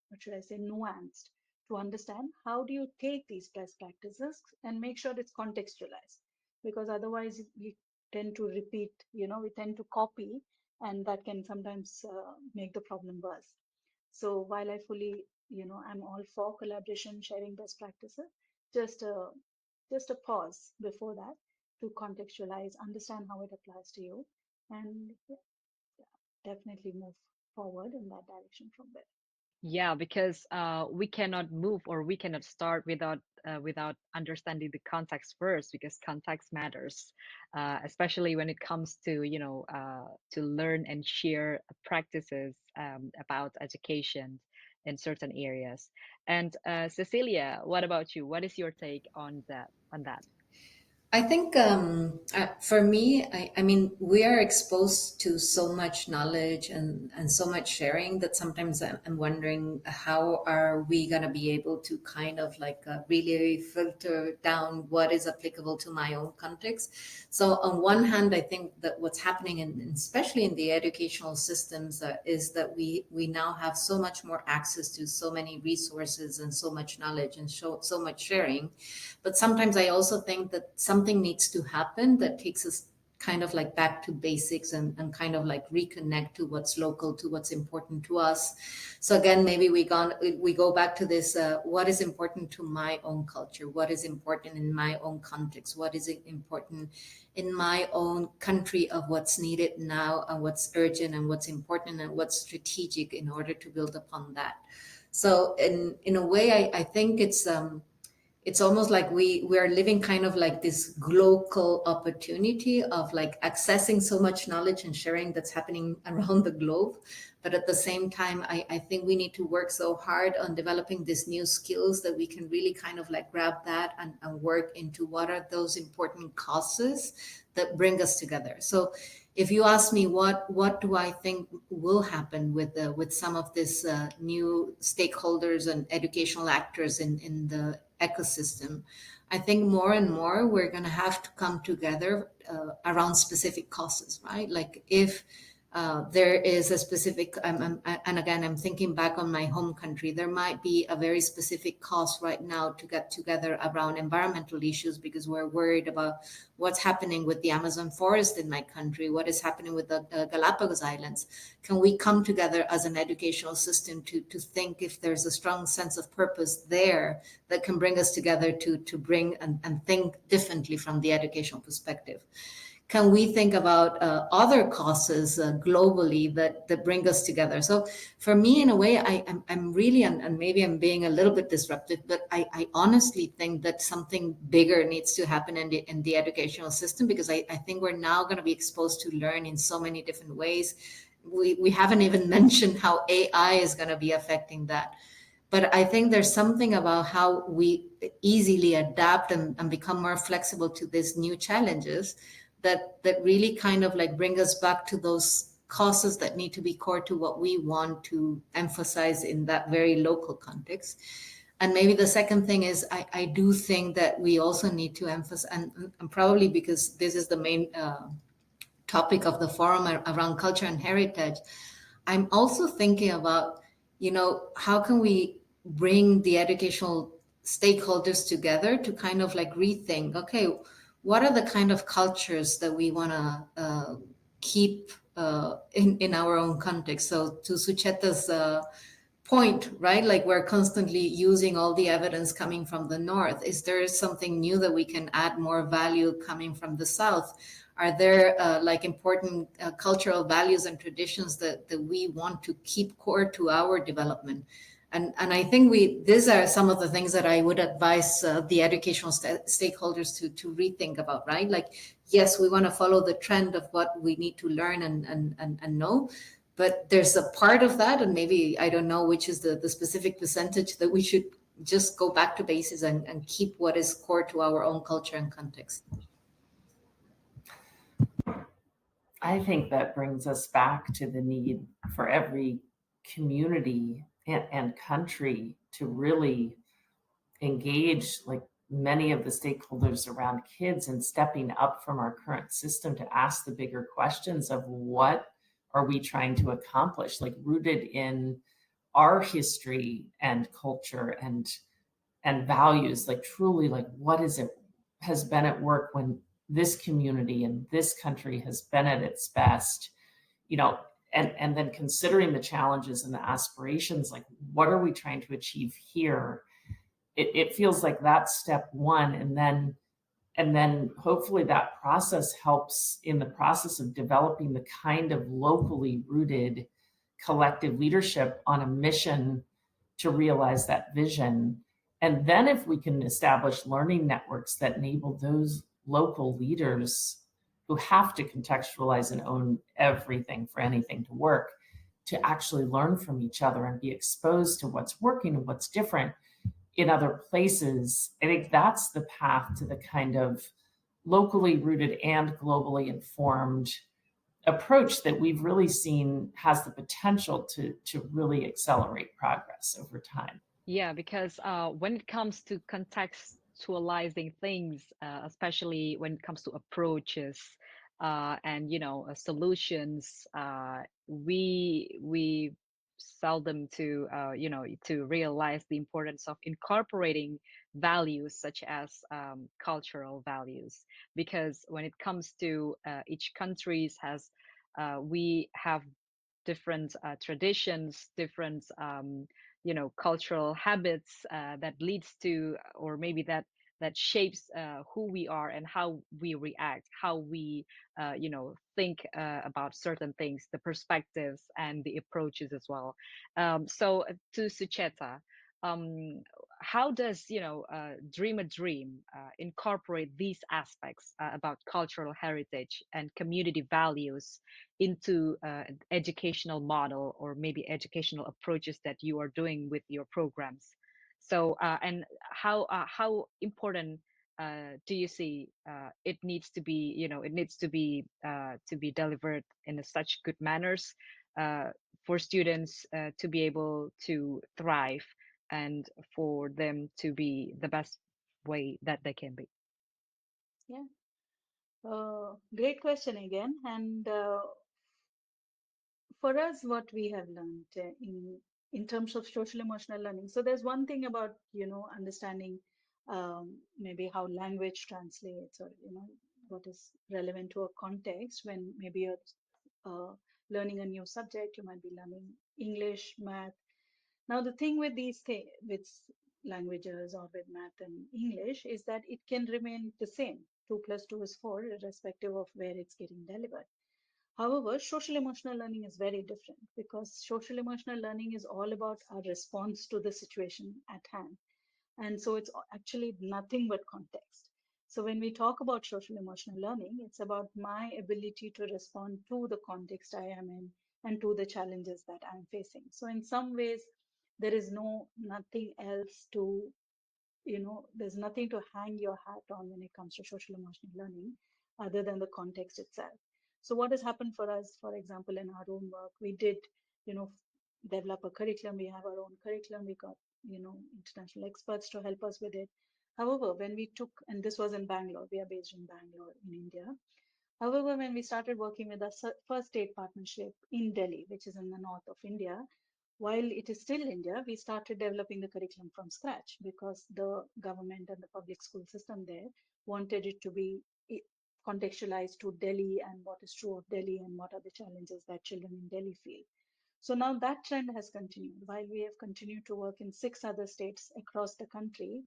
what should I say, nuanced to understand how do you take these best practices and make sure it's contextualized, because otherwise we tend to repeat, we tend to copy, and that can sometimes make the problem worse. So while I fully, I'm all for collaboration, sharing best practices, just a just a pause before that to contextualize, understand how it applies to you, and yeah, definitely move forward in that direction from there. Yeah, because we cannot move or we cannot start without understanding the context first, because context matters, especially when it comes to to learn and share practices about education in certain areas. And Cecilia, what about you? What is your take on that? I think for me, I mean, we are exposed to so much knowledge and so much sharing that sometimes I'm wondering how are we going to be able to kind of like really filter down what is applicable to my own context. So on one hand, I think that what's happening, especially in the educational systems, is that we now have so much more access to so many resources and so much knowledge and so much sharing. But sometimes I also think that something needs to happen that takes us kind of like back to basics and kind of like reconnect to what's local, to what's important to us. So again, maybe we go back to this, what is important to my own culture? What is important in my own context? What is important in my own country of what's needed now and what's urgent and what's important and what's strategic in order to build upon that. So in a way, I think it's almost like we are living kind of like this global opportunity of like accessing so much knowledge and sharing that's happening around the globe. But at the same time, I think we need to work so hard on developing these new skills that we can really kind of like grab that and work into what are those important causes that bring us together. So if you ask me what do I think will happen with some of this new stakeholders and educational actors in the ecosystem, I think more and more we're going to have to come together around specific causes, right? Like if there is a specific, and again, I'm thinking back on my home country, there might be a very specific cause right now to get together around environmental issues because we're worried about what's happening with the Amazon forest in my country, what is happening with the Galapagos Islands. Can we come together as an educational system to think if there's a strong sense of purpose there that can bring us together to bring and think differently from the educational perspective? Can we think about other causes globally that bring us together? So for me, in a way, I'm really, and maybe I'm being a little bit disruptive, but I honestly think that something bigger needs to happen in the educational system, because I think we're now going to be exposed to learn in so many different ways. We haven't even mentioned how AI is going to be affecting that. But I think there's something about how we easily adapt and become more flexible to these new challenges that really kind of like bring us back to those causes that need to be core to what we want to emphasize in that very local context. And maybe the second thing is I do think that we also need to emphasize, and probably because this is the main topic of the forum around culture and heritage, I'm also thinking about, how can we bring the educational stakeholders together to kind of like rethink, okay, what are the kind of cultures that we want to keep in our own context? So to Sucheta's point, right? Like we're constantly using all the evidence coming from the north. Is there something new that we can add more value coming from the south? Are there like important cultural values and traditions that we want to keep core to our development? And I think these are some of the things that I would advise the educational stakeholders to rethink about, right? Like, yes, we want to follow the trend of what we need to learn and know, but there's a part of that, and maybe I don't know which is the specific percentage, that we should just go back to basics and keep what is core to our own culture and context. I think that brings us back to the need for every community and country to really engage like many of the stakeholders around kids and stepping up from our current system to ask the bigger questions of what are we trying to accomplish, like rooted in our history and culture and values, like truly like what is it has been at work when this community and this country has been at its best, and then considering the challenges and the aspirations, like what are we trying to achieve here? It feels like that's step one, and then hopefully that process helps in the process of developing the kind of locally rooted collective leadership on a mission to realize that vision. And then if we can establish learning networks that enable those local leaders who have to contextualize and own everything for anything to work, to actually learn from each other and be exposed to what's working and what's different in other places. I think that's the path to the kind of locally rooted and globally informed approach that we've really seen has the potential to really accelerate progress over time. Yeah, because when it comes to contextualizing things, especially when it comes to approaches and solutions, we seldom to to realize the importance of incorporating values such as cultural values. Because when it comes to each countries has we have different traditions, different cultural habits that leads to, or maybe that shapes who we are and how we react, how we think about certain things, the perspectives and the approaches as well. So to Sucheta, um, how does Dream a Dream incorporate these aspects about cultural heritage and community values into educational model or maybe educational approaches that you are doing with your programs? So and how important do you see it needs to be, it needs to be delivered in a such good manners uh, for students to be able to thrive and for them to be the best way that they can be? Yeah. Great question again. And for us, what we have learned in terms of social emotional learning. So there's one thing about understanding maybe how language translates, or what is relevant to a context. When maybe you're uh, learning a new subject, you might be learning English, math. Now the thing with with languages or with math and English is that it can remain the same. 2 plus 2 is 4, irrespective of where it's getting delivered. However, social emotional learning is very different, because social emotional learning is all about our response to the situation at hand. And so it's actually nothing but context. So when we talk about social emotional learning, it's about my ability to respond to the context I am in and to the challenges that I'm facing. So in some ways, there is nothing else to, there's nothing to hang your hat on when it comes to social emotional learning other than the context itself. So what has happened for us, for example, in our own work, we did, you know, develop a curriculum. We have our own curriculum. We got, international experts to help us with it. However, when we took, and this was in Bangalore, we are based in Bangalore in India. However, when we started working with our first state partnership in Delhi, which is in the north of India, while it is still India, we started developing the curriculum from scratch, because the government and the public school system there wanted it to be contextualized to Delhi and what is true of Delhi and what are the challenges that children in Delhi feel. So now that trend has continued. While we have continued to work in 6 other states across the country,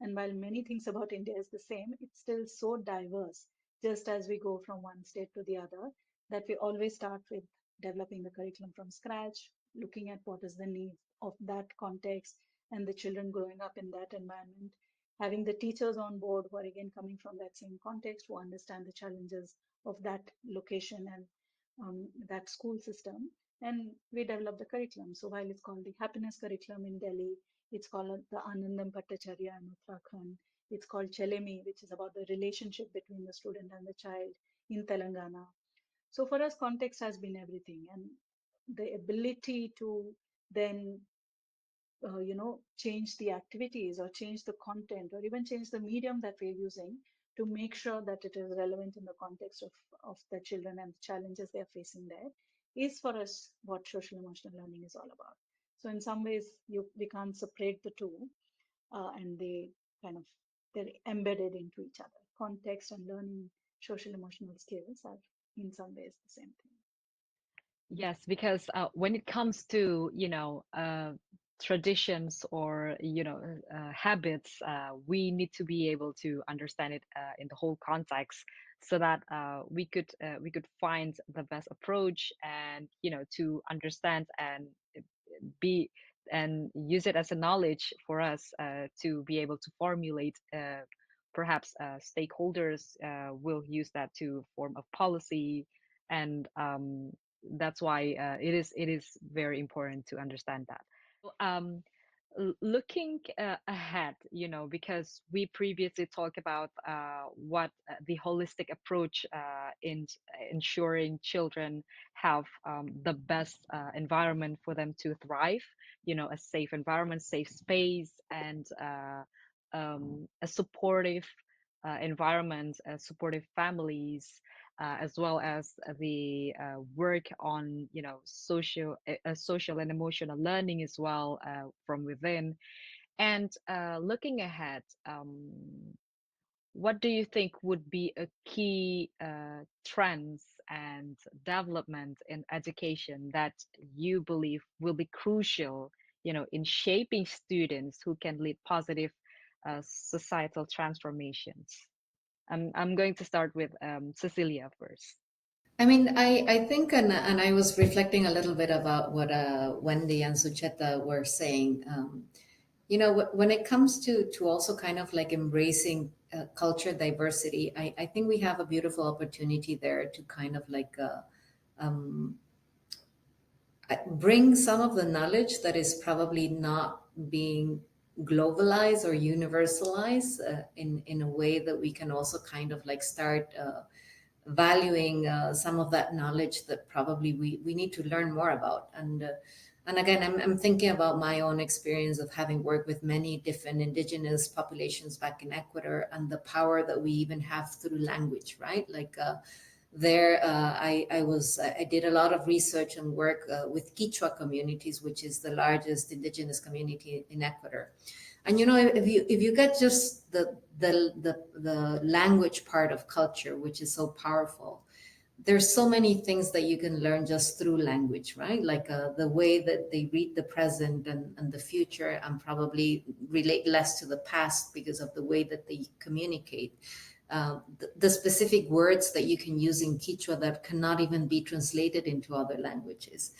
and while many things about India is the same, it's still so diverse, just as we go from one state to the other, that we always start with developing the curriculum from scratch, looking at what is the need of that context and the children growing up in that environment, having the teachers on board who are again coming from that same context, who understand the challenges of that location and that school system. And we developed the curriculum. So while it's called the happiness curriculum in Delhi, it's called the Anandam Bhattacharya in Uttarakhand. It's called Chelemi, which is about the relationship between the student and the child in Telangana. So for us, context has been everything, and the ability to then change the activities or change the content or even change the medium that we're using to make sure that it is relevant in the context of the children and the challenges they're facing there is for us what social emotional learning is all about. So in some ways, we can't separate the two, and they kind of they're embedded into each other. Context and learning social emotional skills are in some ways the same thing. Yes, because when it comes to, traditions or, habits, we need to be able to understand it in the whole context so that we could find the best approach and, to understand and be and use it as a knowledge for us to be able to formulate perhaps stakeholders will use that to form a policy and that's why it is very important to understand that. Um, Looking ahead, because we previously talked about what the holistic approach in ensuring children have the best environment for them to thrive, a safe environment, safe space, and a supportive environment, supportive families, as well as the work on, social and emotional learning as well from within. And looking ahead, what do you think would be a key trends and development in education that you believe will be crucial, in shaping students who can lead positive societal transformations? I'm going to start with Cecilia first. I mean, I think, and I was reflecting a little bit about what Wendy and Sucheta were saying. When it comes to also kind of like embracing culture diversity, I think we have a beautiful opportunity there to kind of like um, bring some of the knowledge that is probably not being globalized or universalized in a way that we can also kind of like start valuing some of that knowledge that probably we need to learn more about. And again, I'm thinking about my own experience of having worked with many different indigenous populations back in Ecuador, and the power that we even have through language, right? Like there, I did a lot of research and work with Quechua communities, which is the largest indigenous community in Ecuador. And if you get just the language part of culture, which is so powerful, there's so many things that you can learn just through language, right? Like the way that they read the present and the future, and probably relate less to the past because of the way that they communicate. The specific words that you can use in Quechua that cannot even be translated into other languages.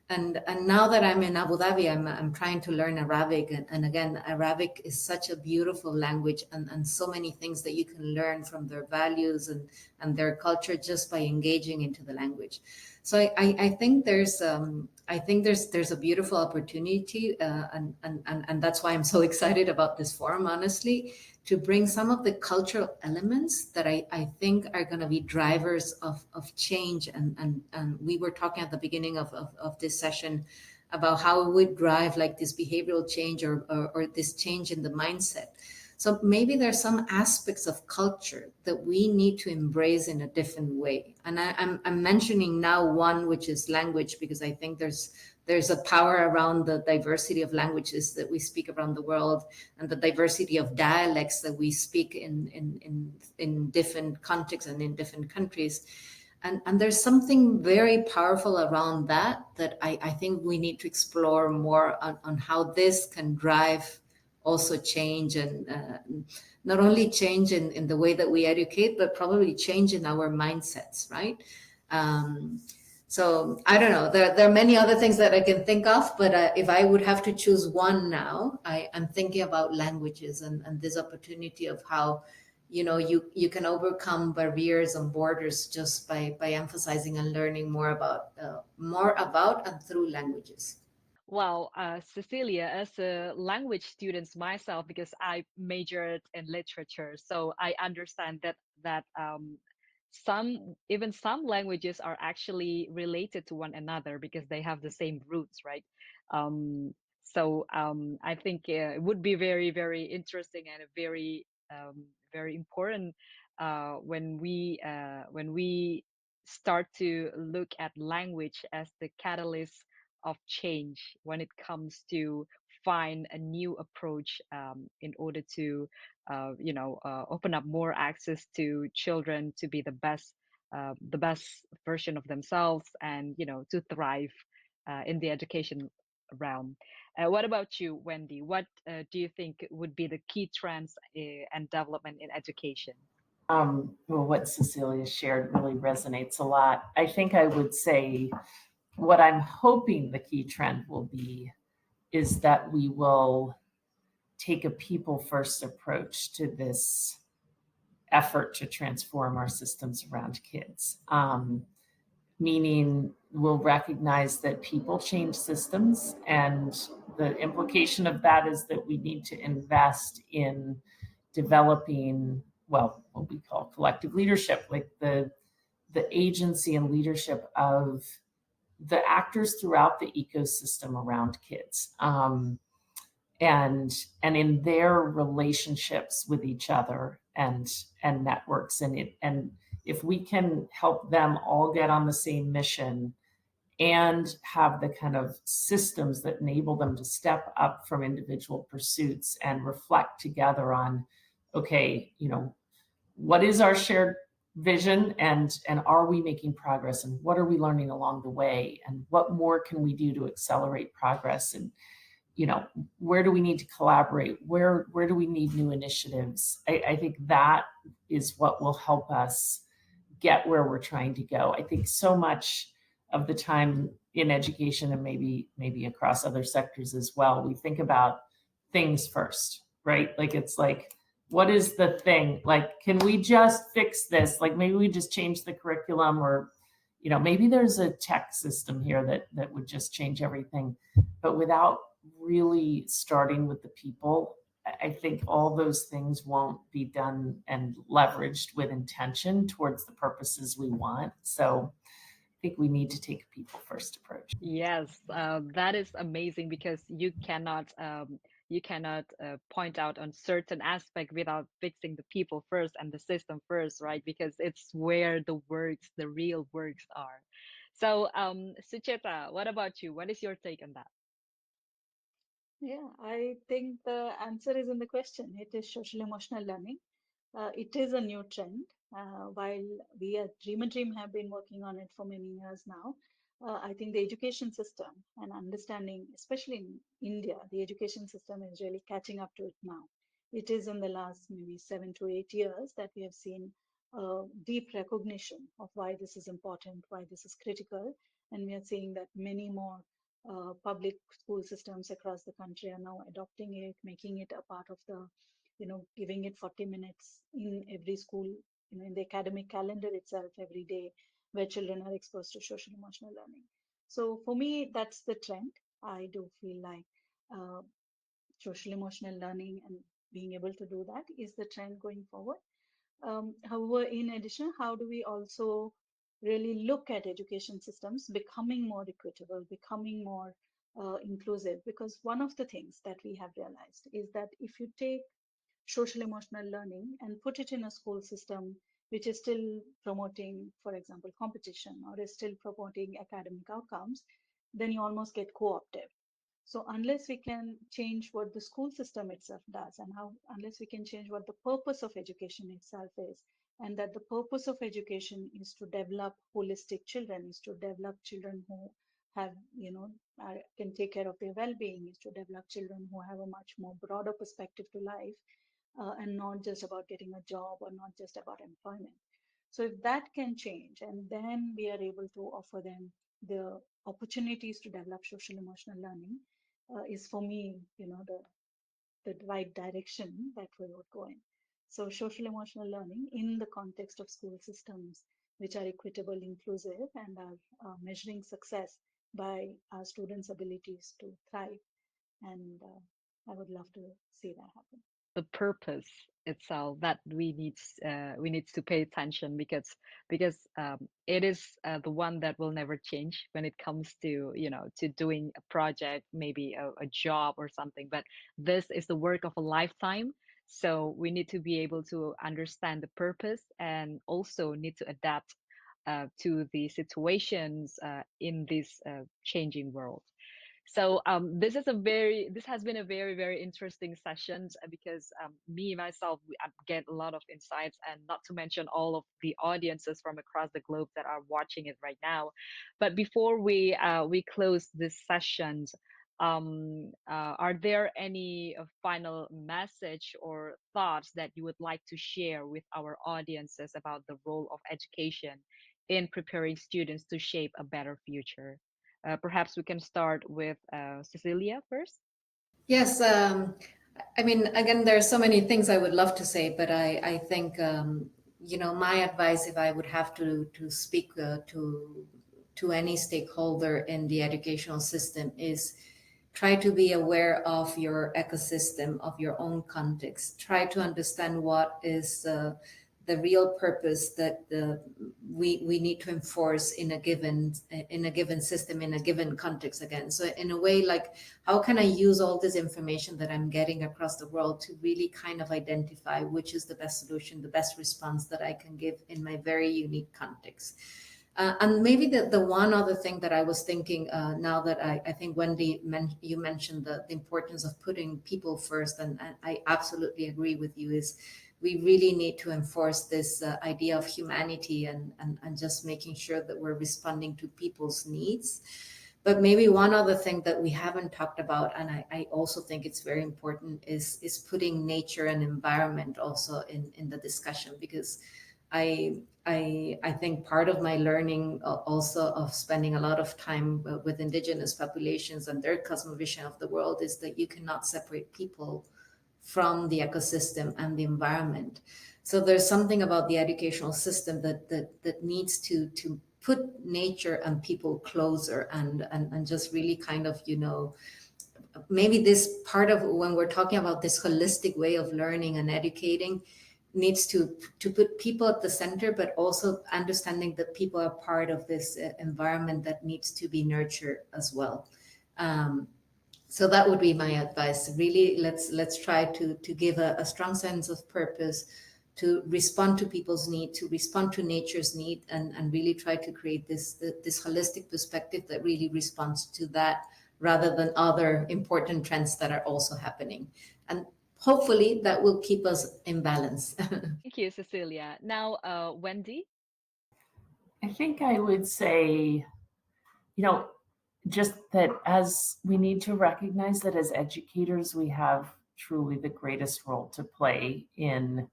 And now that I'm in Abu Dhabi, I'm trying to learn Arabic, and again, Arabic is such a beautiful language, and so many things that you can learn from their values and their culture just by engaging into the language. So I think there's a beautiful opportunity, and that's why I'm so excited about this forum, honestly, to bring some of the cultural elements that I think are going to be drivers of change. And we were talking at the beginning of this session about how it would drive like this behavioral change, or this change in the mindset. So maybe there's some aspects of culture that we need to embrace in a different way. And I'm mentioning now one, which is language, because I think there's a power around the diversity of languages that we speak around the world, and the diversity of dialects that we speak in different contexts and in different countries. And there's something very powerful around that I think we need to explore more on how this can drive also change, and not only change in the way that we educate, but probably change in our mindsets, right? So I don't know. There are many other things that I can think of, but if I would have to choose one now, I'm thinking about languages, and this opportunity of how you can overcome barriers and borders just by emphasizing and learning more about and through languages. Well, Cecilia, as a language student myself, because I majored in literature, so I understand that some languages are actually related to one another because they have the same roots, right? I think it would be very, very interesting and a very important when we start to look at language as the catalyst of change when it comes to find a new approach in order to open up more access to children to be the best version of themselves, and to thrive in the education realm. What about you, Wendy? What do you think would be the key trends and development in education? Well, what Cecilia shared really resonates a lot. I think I would say what I'm hoping the key trend will be is that we will take a people first approach to this effort to transform our systems around kids. meaning we'll recognize that people change systems, and the implication of that is that we need to invest in developing, well, what we call collective leadership, like the agency and leadership of the actors throughout the ecosystem around kids, and in their relationships with each other and networks, and if we can help them all get on the same mission and have the kind of systems that enable them to step up from individual pursuits and reflect together on, okay, what is our shared vision, and are we making progress, and what are we learning along the way, and what more can we do to accelerate progress, and where do we need to collaborate, where do we need new initiatives. I think that is what will help us get where we're trying to go. I think so much of the time in education, and maybe across other sectors as well, we think about things first, right? Like, it's like, what is the thing? Like, can we just fix this? Like, maybe we just change the curriculum, or maybe there's a tech system here that would just change everything. But without really starting with the people, I think all those things won't be done and leveraged with intention towards the purposes we want. So I think we need to take a people first approach. Yes, that is amazing because you cannot point out on certain aspect without fixing the people first and the system first, right? Because it's where the real works are. So, Sucheta, what about you? What is your take on that? Yeah, I think the answer is in the question. It is social emotional learning. It is a new trend. While we at Dream and Dream have been working on it for many years now, I think the education system and understanding, especially in India, the education system is really catching up to it now. It is in the last maybe 7 to 8 years that we have seen deep recognition of why this is important, why this is critical, and we are seeing that many more public school systems across the country are now adopting it, making it a part of the, giving it 40 minutes in every school, in the academic calendar itself every day, where children are exposed to social emotional learning. So for me, that's the trend. I do feel like uh, social emotional learning and being able to do that is the trend going forward. However, in addition, how do we also really look at education systems becoming more equitable, becoming more inclusive? Because one of the things that we have realized is that if you take social emotional learning and put it in a school system which is still promoting, for example, competition, or is still promoting academic outcomes, then you almost get co-opted. So unless we can change what the school system itself does, and unless we can change what the purpose of education itself is, and that the purpose of education is to develop holistic children, is to develop children who have, can take care of their well-being, is to develop children who have a much more broader perspective to life, and not just about getting a job or not just about employment. So if that can change, and then we are able to offer them the opportunities to develop social emotional learning, is for me, the right direction that we would go in. So social emotional learning in the context of school systems, which are equitable, inclusive, and are measuring success by our students' abilities to thrive. And I would love to see that happen. The purpose itself that we need to pay attention, because it is the one that will never change when it comes to to doing a project, maybe a job or something. But this is the work of a lifetime, so we need to be able to understand the purpose and also need to adapt to the situations in this changing world. So this has been a very, very interesting session, because me myself, I get a lot of insights, and not to mention all of the audiences from across the globe that are watching it right now. But before we close this session, are there any final message or thoughts that you would like to share with our audiences about the role of education in preparing students to shape a better future? Perhaps we can start with Cecilia first. Yes, I mean, again, there are so many things I would love to say, but I think, my advice, if I would have to speak to to any stakeholder in the educational system is try to be aware of your ecosystem, of your own context. Try to understand what is the real purpose that we need to enforce in a given system, in a given context again. So in a way, like, how can I use all this information that I'm getting across the world to really kind of identify which is the best solution, the best response that I can give in my very unique context. And maybe the one other thing that I was thinking now that I think Wendy, you mentioned the importance of putting people first, and I absolutely agree with you, is we really need to enforce this idea of humanity and just making sure that we're responding to people's needs. But maybe one other thing that we haven't talked about, and I also think it's very important, is putting nature and environment also in the discussion, because I think part of my learning also of spending a lot of time with indigenous populations and their cosmovision of the world is that you cannot separate people from the ecosystem and the environment. So there's something about the educational system that needs to put nature and people closer and just really kind of, maybe this part of when we're talking about this holistic way of learning and educating needs to put people at the center, but also understanding that people are part of this environment that needs to be nurtured as well. So that would be my advice. Really, let's try to give a strong sense of purpose, to respond to people's need, to respond to nature's need, and really try to create this holistic perspective that really responds to that rather than other important trends that are also happening. And hopefully that will keep us in balance. Thank you, Cecilia. Now, Wendy. I think I would say, you know, just that as we need to recognize that as educators, we have truly the greatest role to play in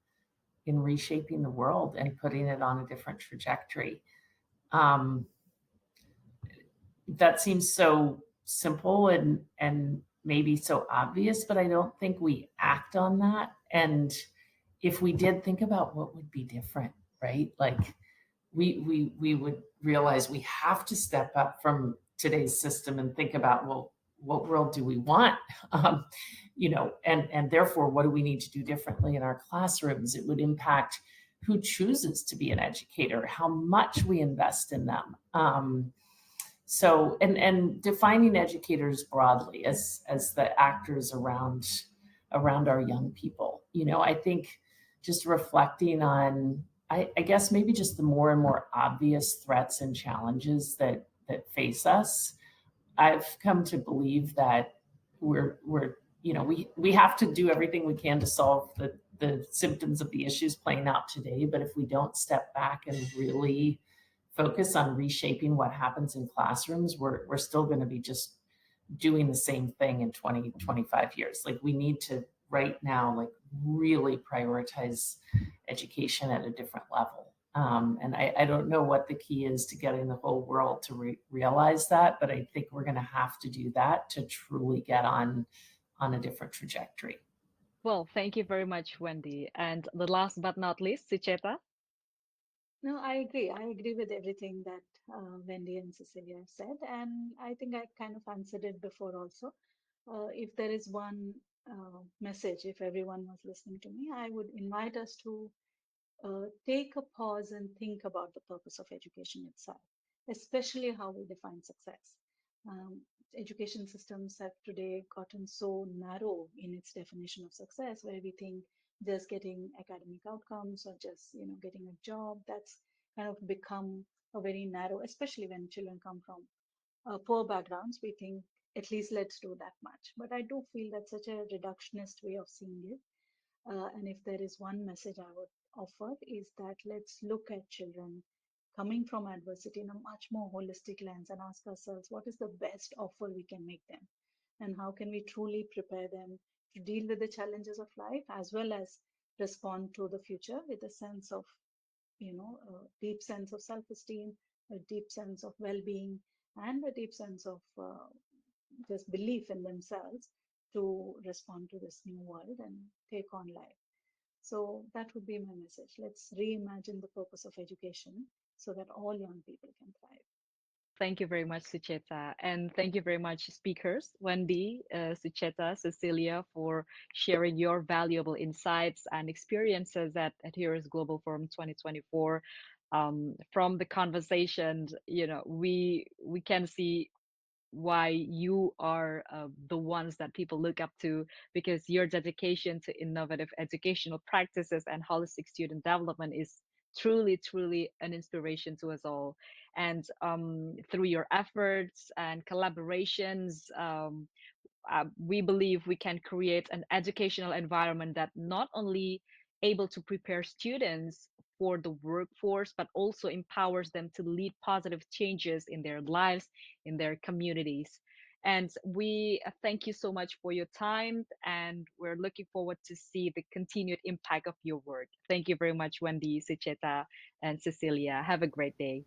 reshaping the world and putting it on a different trajectory. Um, that seems so simple and maybe so obvious, but I don't think we act on that. And if we did, think about what would be different, right? Like we would realize we have to step up from today's system and think about, well, what world do we want? Um, and therefore, what do we need to do differently in our classrooms? It would impact who chooses to be an educator, how much we invest in them. So and defining educators broadly as the actors around our young people. I think just reflecting on, I guess maybe just the more and more obvious threats and challenges that face us. I've come to believe that we're we have to do everything we can to solve the symptoms of the issues playing out today. But if we don't step back and really focus on reshaping what happens in classrooms, we're still going to be just doing the same thing in 20, 25 years. Like we need to right now, like really prioritize education at a different level. And I don't know what the key is to getting the whole world to realize that, but I think we're going to have to do that to truly get on a different trajectory. Well, thank you very much, Wendy. And the last but not least, Sucheta. No, I agree. I agree with everything that Wendy and Cecilia have said. And I think I kind of answered it before also. If there is one message, if everyone was listening to me, I would invite us to take a pause and think about the purpose of education itself, especially how we define success. Um, Education systems have today gotten so narrow in its definition of success, where we think just getting academic outcomes or just getting a job, that's kind of become a very narrow, especially when children come from poor backgrounds. We think at least let's do that much. But I do feel that's such a reductionist way of seeing it. And if there is one message I would offer is that let's look at children coming from adversity in a much more holistic lens and ask ourselves what is the best offer we can make them, and how can we truly prepare them to deal with the challenges of life as well as respond to the future with a sense of, a deep sense of self-esteem, a deep sense of well-being, and a deep sense of just belief in themselves to respond to this new world and take on life. So that would be my message. Let's reimagine the purpose of education so that all young people can thrive. Thank you very much, Sucheta. And thank you very much, speakers, Wendy, Sucheta, Cecilia, for sharing your valuable insights and experiences at Heroes Global Forum 2024. From the conversation, we can see why you are the ones that people look up to, because your dedication to innovative educational practices and holistic student development is truly, truly an inspiration to us all. And through your efforts and collaborations, we believe we can create an educational environment that not only able to prepare students for the workforce but also empowers them to lead positive changes in their lives, in their communities. And we thank you so much for your time, and we're looking forward to see the continued impact of your work. Thank you very much, Wendy, Sucheta, and Cecilia. Have a great day.